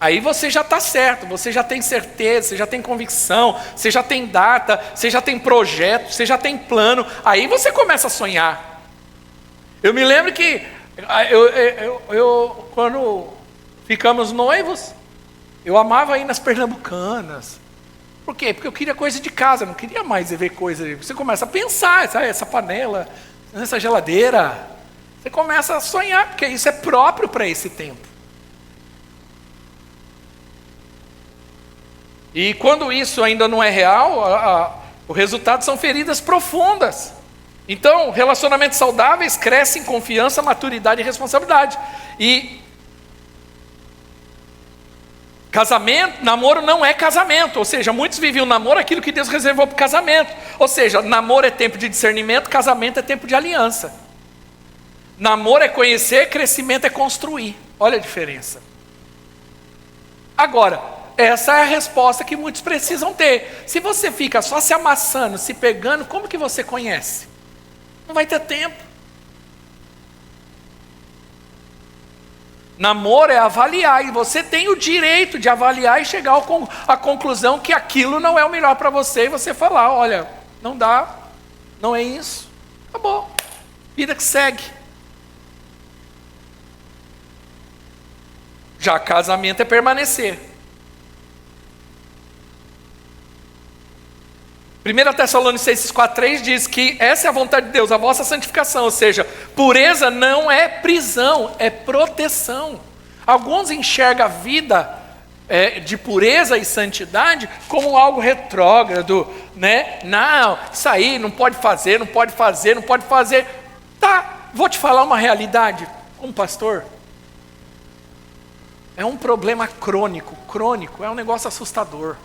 Aí você já está certo, você já tem certeza, você já tem convicção, você já tem data, você já tem projeto, você já tem plano. Aí você começa a sonhar. Eu me lembro que quando ficamos noivos, eu amava ir nas Pernambucanas. Por quê? Porque eu queria coisa de casa, não queria mais ver coisa. Você começa a pensar, sabe? Essa panela, essa geladeira. Você começa a sonhar, porque isso é próprio para esse tempo. E quando isso ainda não é real, o resultado são feridas profundas. Então, relacionamentos saudáveis crescem em confiança, maturidade e responsabilidade. E namoro não é casamento. Ou seja, muitos vivem o namoro aquilo que Deus reservou para o casamento. Ou seja, namoro é tempo de discernimento, casamento é tempo de aliança. Namoro é conhecer, crescimento é construir. Olha a diferença. Agora, essa é a resposta que muitos precisam ter. Se você fica só se amassando, se pegando, como que você conhece? Não vai ter tempo. Namoro é avaliar, e você tem o direito de avaliar e chegar à conclusão que aquilo não é o melhor para você, e você falar, olha, não dá, não é isso, acabou, vida que segue. Já casamento é permanecer. 1 Tessalonicenses 4,3 diz que essa é a vontade de Deus, a vossa santificação, ou seja, pureza não é prisão, é proteção. Alguns enxergam a vida de pureza e santidade como algo retrógrado, né? Não, isso aí não pode fazer, não pode fazer, não pode fazer. Tá, vou te falar uma realidade, como pastor. É um problema crônico, é um negócio assustador.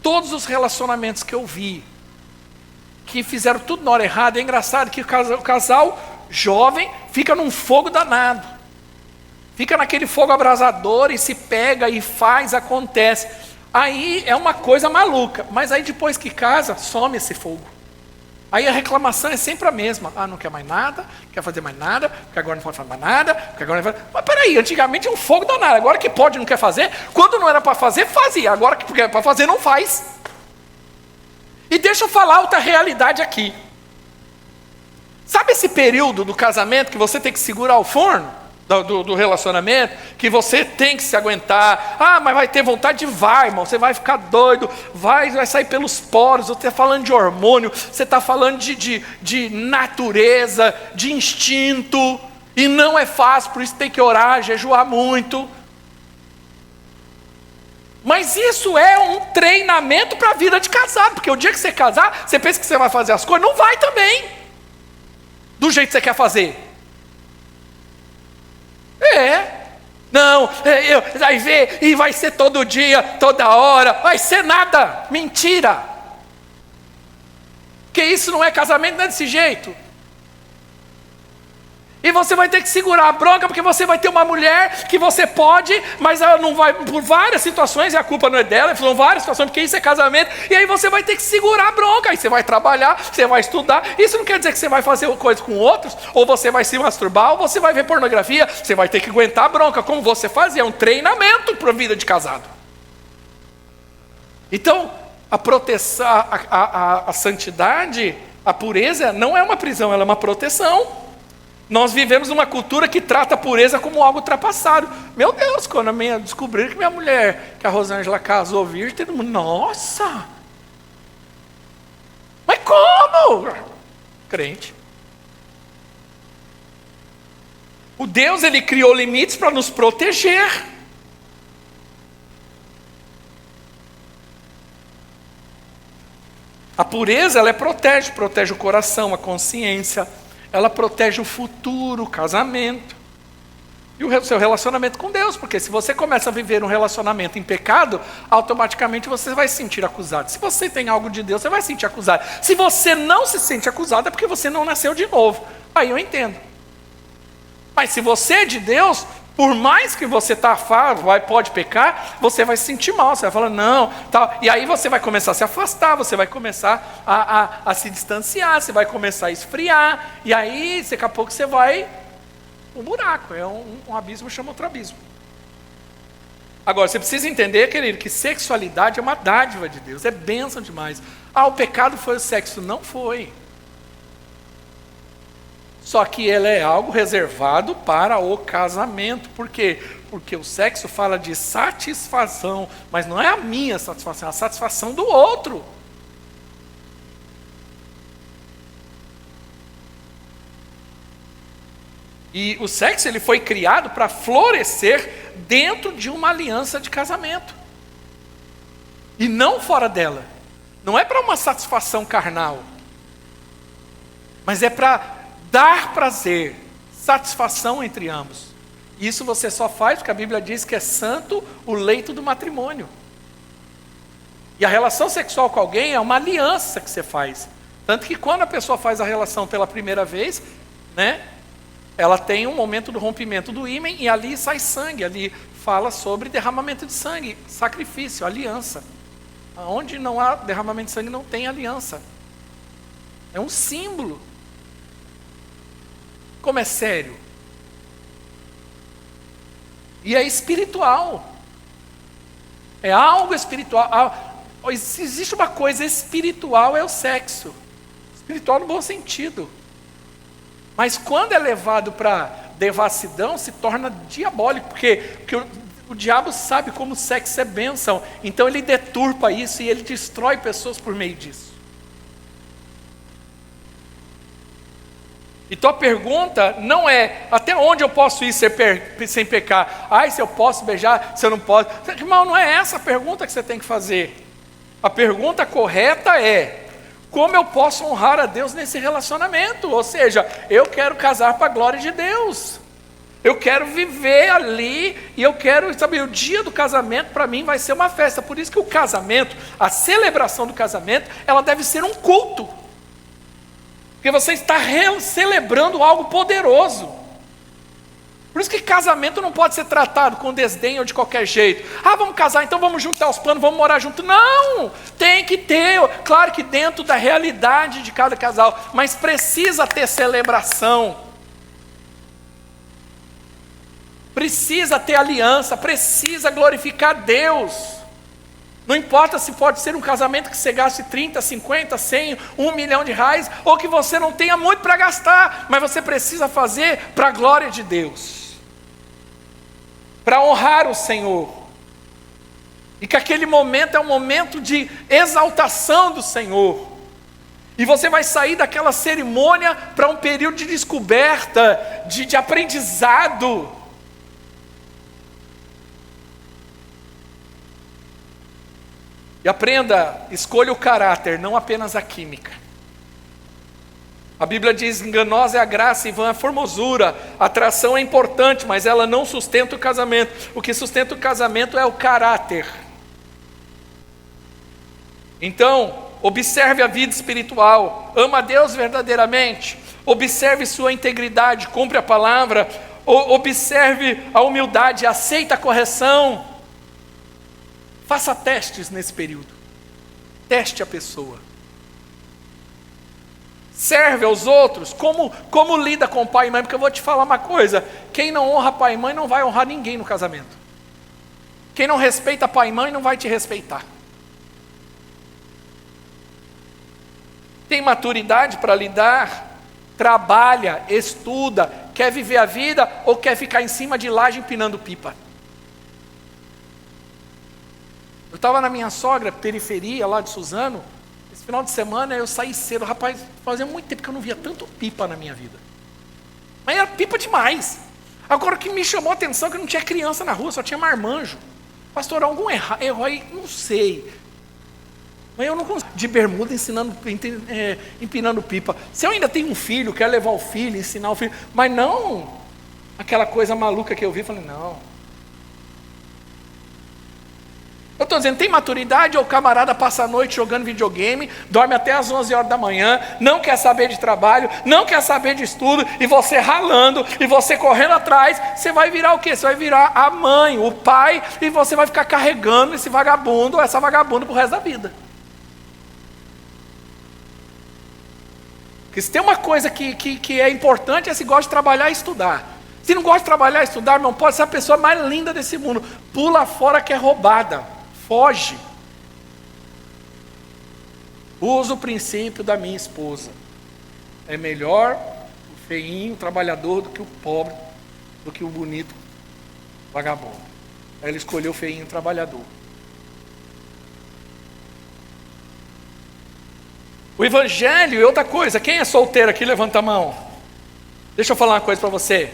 Todos os relacionamentos que eu vi, que fizeram tudo na hora errada, é engraçado que o casal jovem fica num fogo danado. Fica naquele fogo abrasador e se pega e faz, acontece. Aí é uma coisa maluca, mas aí depois que casa, some esse fogo. Aí a reclamação é sempre a mesma. Ah, não quer mais nada, não quer fazer mais nada, porque agora não pode fazer mais nada, porque agora não vai... Mas peraí, antigamente é um fogo danado, agora que pode não quer fazer, quando não era para fazer, fazia, agora que é para fazer, não faz. E deixa eu falar outra realidade aqui. Sabe esse período do casamento que você tem que segurar o forno? Do relacionamento, que você tem que se aguentar. Ah, mas vai ter vontade? Vai, irmão, você vai ficar doido, vai sair pelos poros. Você está falando de hormônio, você está falando de natureza, de instinto, e não é fácil, por isso tem que orar, jejuar muito. Mas isso é um treinamento para a vida de casado, porque o dia que você casar, você pensa que você vai fazer as coisas, não vai também, do jeito que você quer fazer. Não, vai ver, e vai ser todo dia, toda hora, vai ser nada, mentira. Porque isso não é casamento, não é desse jeito. E você vai ter que segurar a bronca, porque você vai ter uma mulher que você pode, mas ela não vai, por várias situações, e a culpa não é dela, são várias situações, porque isso é casamento, e aí você vai ter que segurar a bronca, aí você vai trabalhar, você vai estudar. Isso não quer dizer que você vai fazer coisas com outros, ou você vai se masturbar, ou você vai ver pornografia, você vai ter que aguentar a bronca, como você fazia, é um treinamento para a vida de casado. Então, a proteção, a santidade, a pureza, não é uma prisão, ela é uma proteção. Nós vivemos numa cultura que trata a pureza como algo ultrapassado. Meu Deus, quando descobriram que minha mulher, que a Rosângela casou virgem, todo mundo, nossa! Mas como? Crente. O Deus, ele criou limites para nos proteger. A pureza, ela protege o coração, a consciência. Ela protege o futuro, o casamento e o seu relacionamento com Deus, porque se você começa a viver um relacionamento em pecado, automaticamente você vai se sentir acusado. Se você tem algo de Deus, você vai se sentir acusado. Se você não se sente acusado, é porque você não nasceu de novo. Aí eu entendo. Mas se você é de Deus, Por mais que você pode pecar, você vai se sentir mal, você vai falar, não, tal. E aí você vai começar a se afastar, você vai começar a se distanciar, você vai começar a esfriar, e aí daqui a pouco você vai um buraco, um abismo chama outro abismo. Agora, você precisa entender, querido, que sexualidade é uma dádiva de Deus, é bênção demais. O pecado foi o sexo, não foi. Só que ele é algo reservado para o casamento. Por quê? Porque o sexo fala de satisfação, mas não é a minha satisfação, é a satisfação do outro. E o sexo ele foi criado para florescer dentro de uma aliança de casamento. E não fora dela. Não é para uma satisfação carnal. Mas é para dar prazer, satisfação entre ambos. Isso você só faz porque a Bíblia diz que é santo o leito do matrimônio. E a relação sexual com alguém é uma aliança que você faz. Tanto que quando a pessoa faz a relação pela primeira vez, né, ela tem um momento do rompimento do ímen e ali sai sangue, ali fala sobre derramamento de sangue, sacrifício, aliança. Onde não há derramamento de sangue não tem aliança. É um símbolo. Como é sério. E é espiritual. É algo espiritual. Se existe uma coisa espiritual, é o sexo. Espiritual no bom sentido. Mas quando é levado para devassidão, se torna diabólico. Porque o diabo sabe como o sexo é bênção. Então ele deturpa isso e ele destrói pessoas por meio disso. Então a pergunta não é até onde eu posso ir sem pecar. Se eu posso beijar, se eu não posso. Irmão, não é essa a pergunta que você tem que fazer. A pergunta correta é: como eu posso honrar a Deus nesse relacionamento? Ou seja, eu quero casar para a glória de Deus. Eu quero viver ali e eu quero, sabe, o dia do casamento para mim vai ser uma festa. Por isso que o casamento, a celebração do casamento, ela deve ser um culto. Porque você está celebrando algo poderoso. Por isso que casamento não pode ser tratado com desdém ou de qualquer jeito. Vamos casar, então vamos juntar os planos, vamos morar junto. Não! Tem que ter, claro que dentro da realidade de cada casal, mas precisa ter celebração. Precisa ter aliança, precisa glorificar Deus. Não importa se pode ser um casamento que você gaste 30, 50, 100, 1 milhão de reais, ou que você não tenha muito para gastar, mas você precisa fazer para a glória de Deus, para honrar o Senhor, e que aquele momento é um momento de exaltação do Senhor, e você vai sair daquela cerimônia para um período de descoberta, de aprendizado. E aprenda, escolha o caráter, não apenas a química. A Bíblia diz: enganosa é a graça e vã a formosura. A atração é importante, mas ela não sustenta o casamento. O que sustenta o casamento é o caráter. Então, observe a vida espiritual. Ama a Deus verdadeiramente. Observe sua integridade, cumpre a palavra. Observe a humildade, aceita a correção. Faça testes nesse período. Teste a pessoa. Serve aos outros. Como lida com pai e mãe? Porque eu vou te falar uma coisa. Quem não honra pai e mãe não vai honrar ninguém no casamento. Quem não respeita pai e mãe não vai te respeitar. Tem maturidade para lidar? Trabalha, estuda. Quer viver a vida ou quer ficar em cima de laje empinando pipa? Eu estava na minha sogra, periferia, lá de Suzano. Esse final de semana eu saí cedo. Rapaz, fazia muito tempo que eu não via tanto pipa na minha vida. Mas era pipa demais. Agora o que me chamou a atenção é que não tinha criança na rua, só tinha marmanjo. Pastor, algum erro aí? Não sei. Mas eu não consigo. De bermuda empinando pipa. Se eu ainda tenho um filho, quero levar o filho, ensinar o filho. Mas não aquela coisa maluca que eu vi, falei, não. Eu estou dizendo, tem maturidade ou o camarada passa a noite jogando videogame, dorme até as 11 horas da manhã, não quer saber de trabalho, não quer saber de estudo, e você ralando, e você correndo atrás, você vai virar o quê? Você vai virar a mãe, o pai, e você vai ficar carregando esse vagabundo ou essa vagabunda pro resto da vida. Porque se tem uma coisa que é importante, é se gosta de trabalhar e estudar. Se não gosta de trabalhar e estudar, não pode ser a pessoa mais linda desse mundo. Pula fora que é roubada. Foge. Usa o princípio da minha esposa. É melhor o feinho, o trabalhador, do que o pobre, do que o bonito vagabundo. Aí ele escolheu o feinho, o trabalhador. O evangelho é outra coisa. Quem é solteiro aqui, levanta a mão. Deixa eu falar uma coisa para você.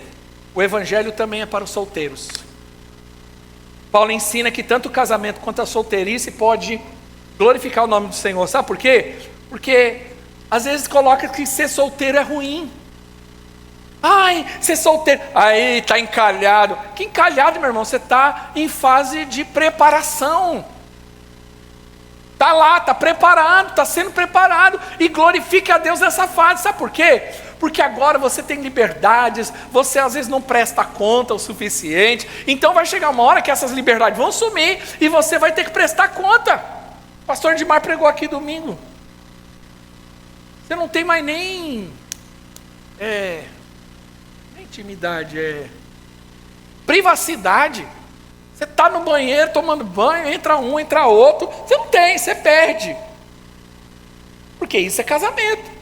O evangelho também é para os solteiros. Paulo ensina que tanto o casamento quanto a solteirice pode glorificar o nome do Senhor. Sabe por quê? Porque às vezes coloca que ser solteiro é ruim. Ai, ser solteiro, aí está encalhado. Que encalhado, meu irmão? Você está em fase de preparação. Está lá, está preparado, está sendo preparado. E glorifique a Deus nessa fase. Sabe por quê? Porque agora você tem liberdades, você às vezes não presta conta o suficiente, então vai chegar uma hora que essas liberdades vão sumir e você vai ter que prestar conta. O pastor Edmar pregou aqui domingo. Você não tem mais nem intimidade, privacidade. Você está no banheiro tomando banho, entra um, entra outro, você não tem, você perde. Porque isso é casamento.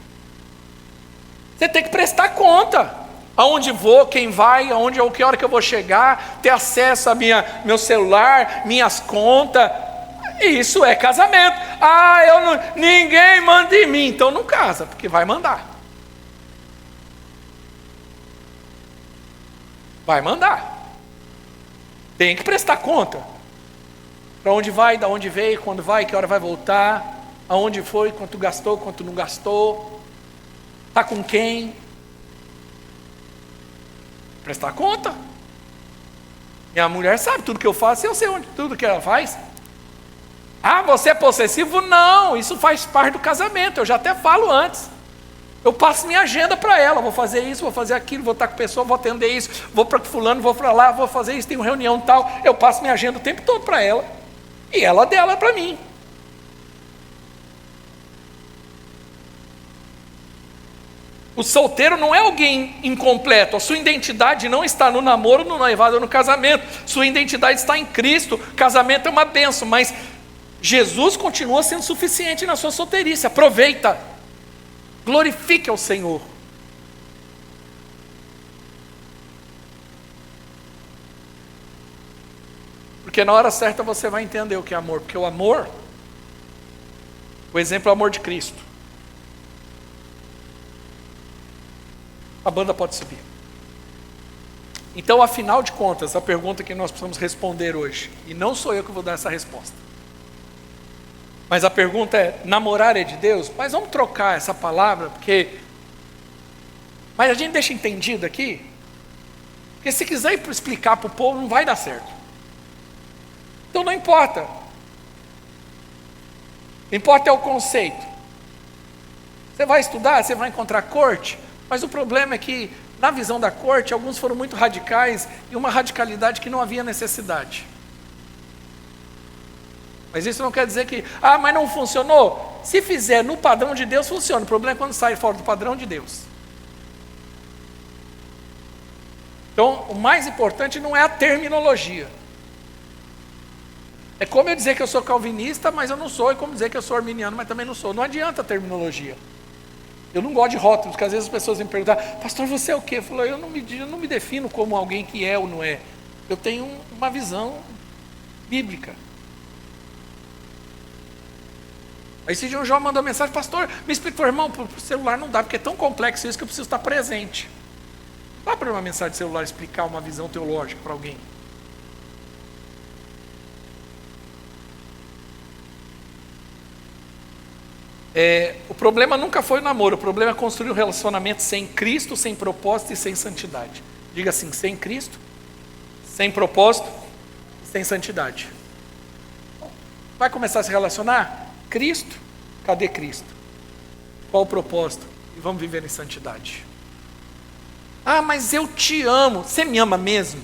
Você tem que prestar conta. Aonde vou, quem vai, que hora que eu vou chegar, ter acesso a meu celular, minhas contas. Isso é casamento. Ninguém manda em mim. Então não casa, porque vai mandar. Vai mandar. Tem que prestar conta. Para onde vai, da onde veio, quando vai, que hora vai voltar, aonde foi, quanto gastou, quanto não gastou. Está com quem? Prestar conta. Minha mulher sabe tudo que eu faço, eu sei tudo que ela faz. Você é possessivo? Não, isso faz parte do casamento, eu já até falo antes. Eu passo minha agenda para ela, vou fazer isso, vou fazer aquilo, vou estar com a pessoa, vou atender isso, vou para fulano, vou para lá, vou fazer isso, tenho reunião e tal. Eu passo minha agenda o tempo todo para ela. E ela dela para mim. O solteiro não é alguém incompleto. A sua identidade não está no namoro, no noivado ou no casamento. Sua identidade está em Cristo. Casamento é uma bênção, mas Jesus continua sendo suficiente na sua solteirice. Aproveita. Glorifique ao Senhor. Porque na hora certa você vai entender o que é amor. Porque o amor, o exemplo é o amor de Cristo. A banda pode subir. Então, afinal de contas, a pergunta que nós precisamos responder hoje, e não sou eu que vou dar essa resposta, mas a pergunta é: namorar é de Deus? Mas vamos trocar essa palavra, mas a gente deixa entendido aqui, porque se quiser ir explicar para o povo, não vai dar certo. Então não importa. O que importa é o conceito. Você vai estudar, você vai encontrar corte. Mas o problema é que, na visão da corte, alguns foram muito radicais e uma radicalidade que não havia necessidade. Mas isso não quer dizer que, mas não funcionou. Se fizer no padrão de Deus, funciona. O problema é quando sai fora do padrão de Deus. Então, o mais importante não é a terminologia. É como eu dizer que eu sou calvinista, mas eu não sou, e como dizer que eu sou arminiano, mas também não sou. Não adianta a terminologia. Eu não gosto de rótulos, porque às vezes as pessoas me perguntam: pastor, você é o quê? Eu falo: eu não me defino como alguém que é ou não é. Eu tenho uma visão bíblica. Aí esse dia o João mandou mensagem: pastor, me explica. Irmão, por celular não dá, porque é tão complexo isso que eu preciso estar presente. Não dá para uma mensagem de celular explicar uma visão teológica para alguém. O problema nunca foi o namoro, o problema é construir um relacionamento sem Cristo, sem propósito e sem santidade. Diga assim: sem Cristo, sem propósito e sem santidade. Vai começar a se relacionar? Cristo? Cadê Cristo? Qual o propósito? E vamos viver em santidade. Ah, mas eu te amo. Você me ama mesmo?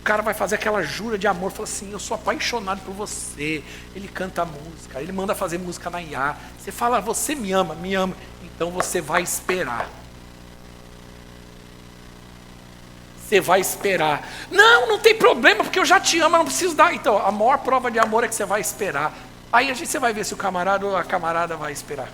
O cara vai fazer aquela jura de amor, fala assim, eu sou apaixonado por você. Ele canta música, ele manda fazer música na IA. Você fala, você me ama, então você vai esperar. Você vai esperar. Não tem problema, porque eu já te amo, eu não preciso dar. Então, a maior prova de amor é que você vai esperar. Aí você vai ver se o camarada ou a camarada vai esperar.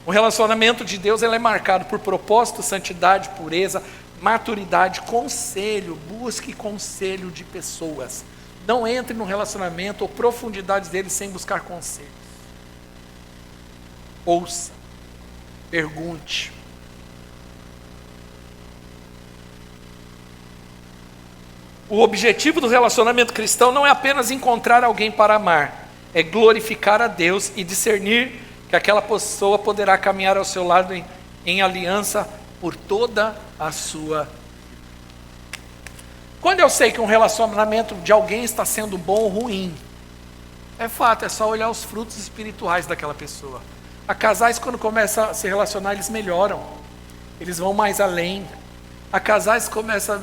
O relacionamento de Deus ele é marcado por propósito, santidade, pureza, maturidade, conselho. Busque conselho de pessoas. Não entre no relacionamento ou profundidades dele sem buscar conselhos. Ouça. Pergunte. O objetivo do relacionamento cristão não é apenas encontrar alguém para amar, é glorificar a Deus e discernir que aquela pessoa poderá caminhar ao seu lado em aliança por toda a sua vida. Quando eu sei que um relacionamento de alguém está sendo bom ou ruim, é fato, é só olhar os frutos espirituais daquela pessoa. Há casais, quando começam a se relacionar, eles melhoram, eles vão mais além. Há casais que começam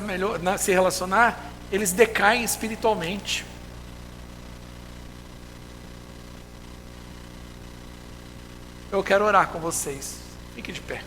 a se relacionar, eles decaem espiritualmente. Eu quero orar com vocês. Fique de pé.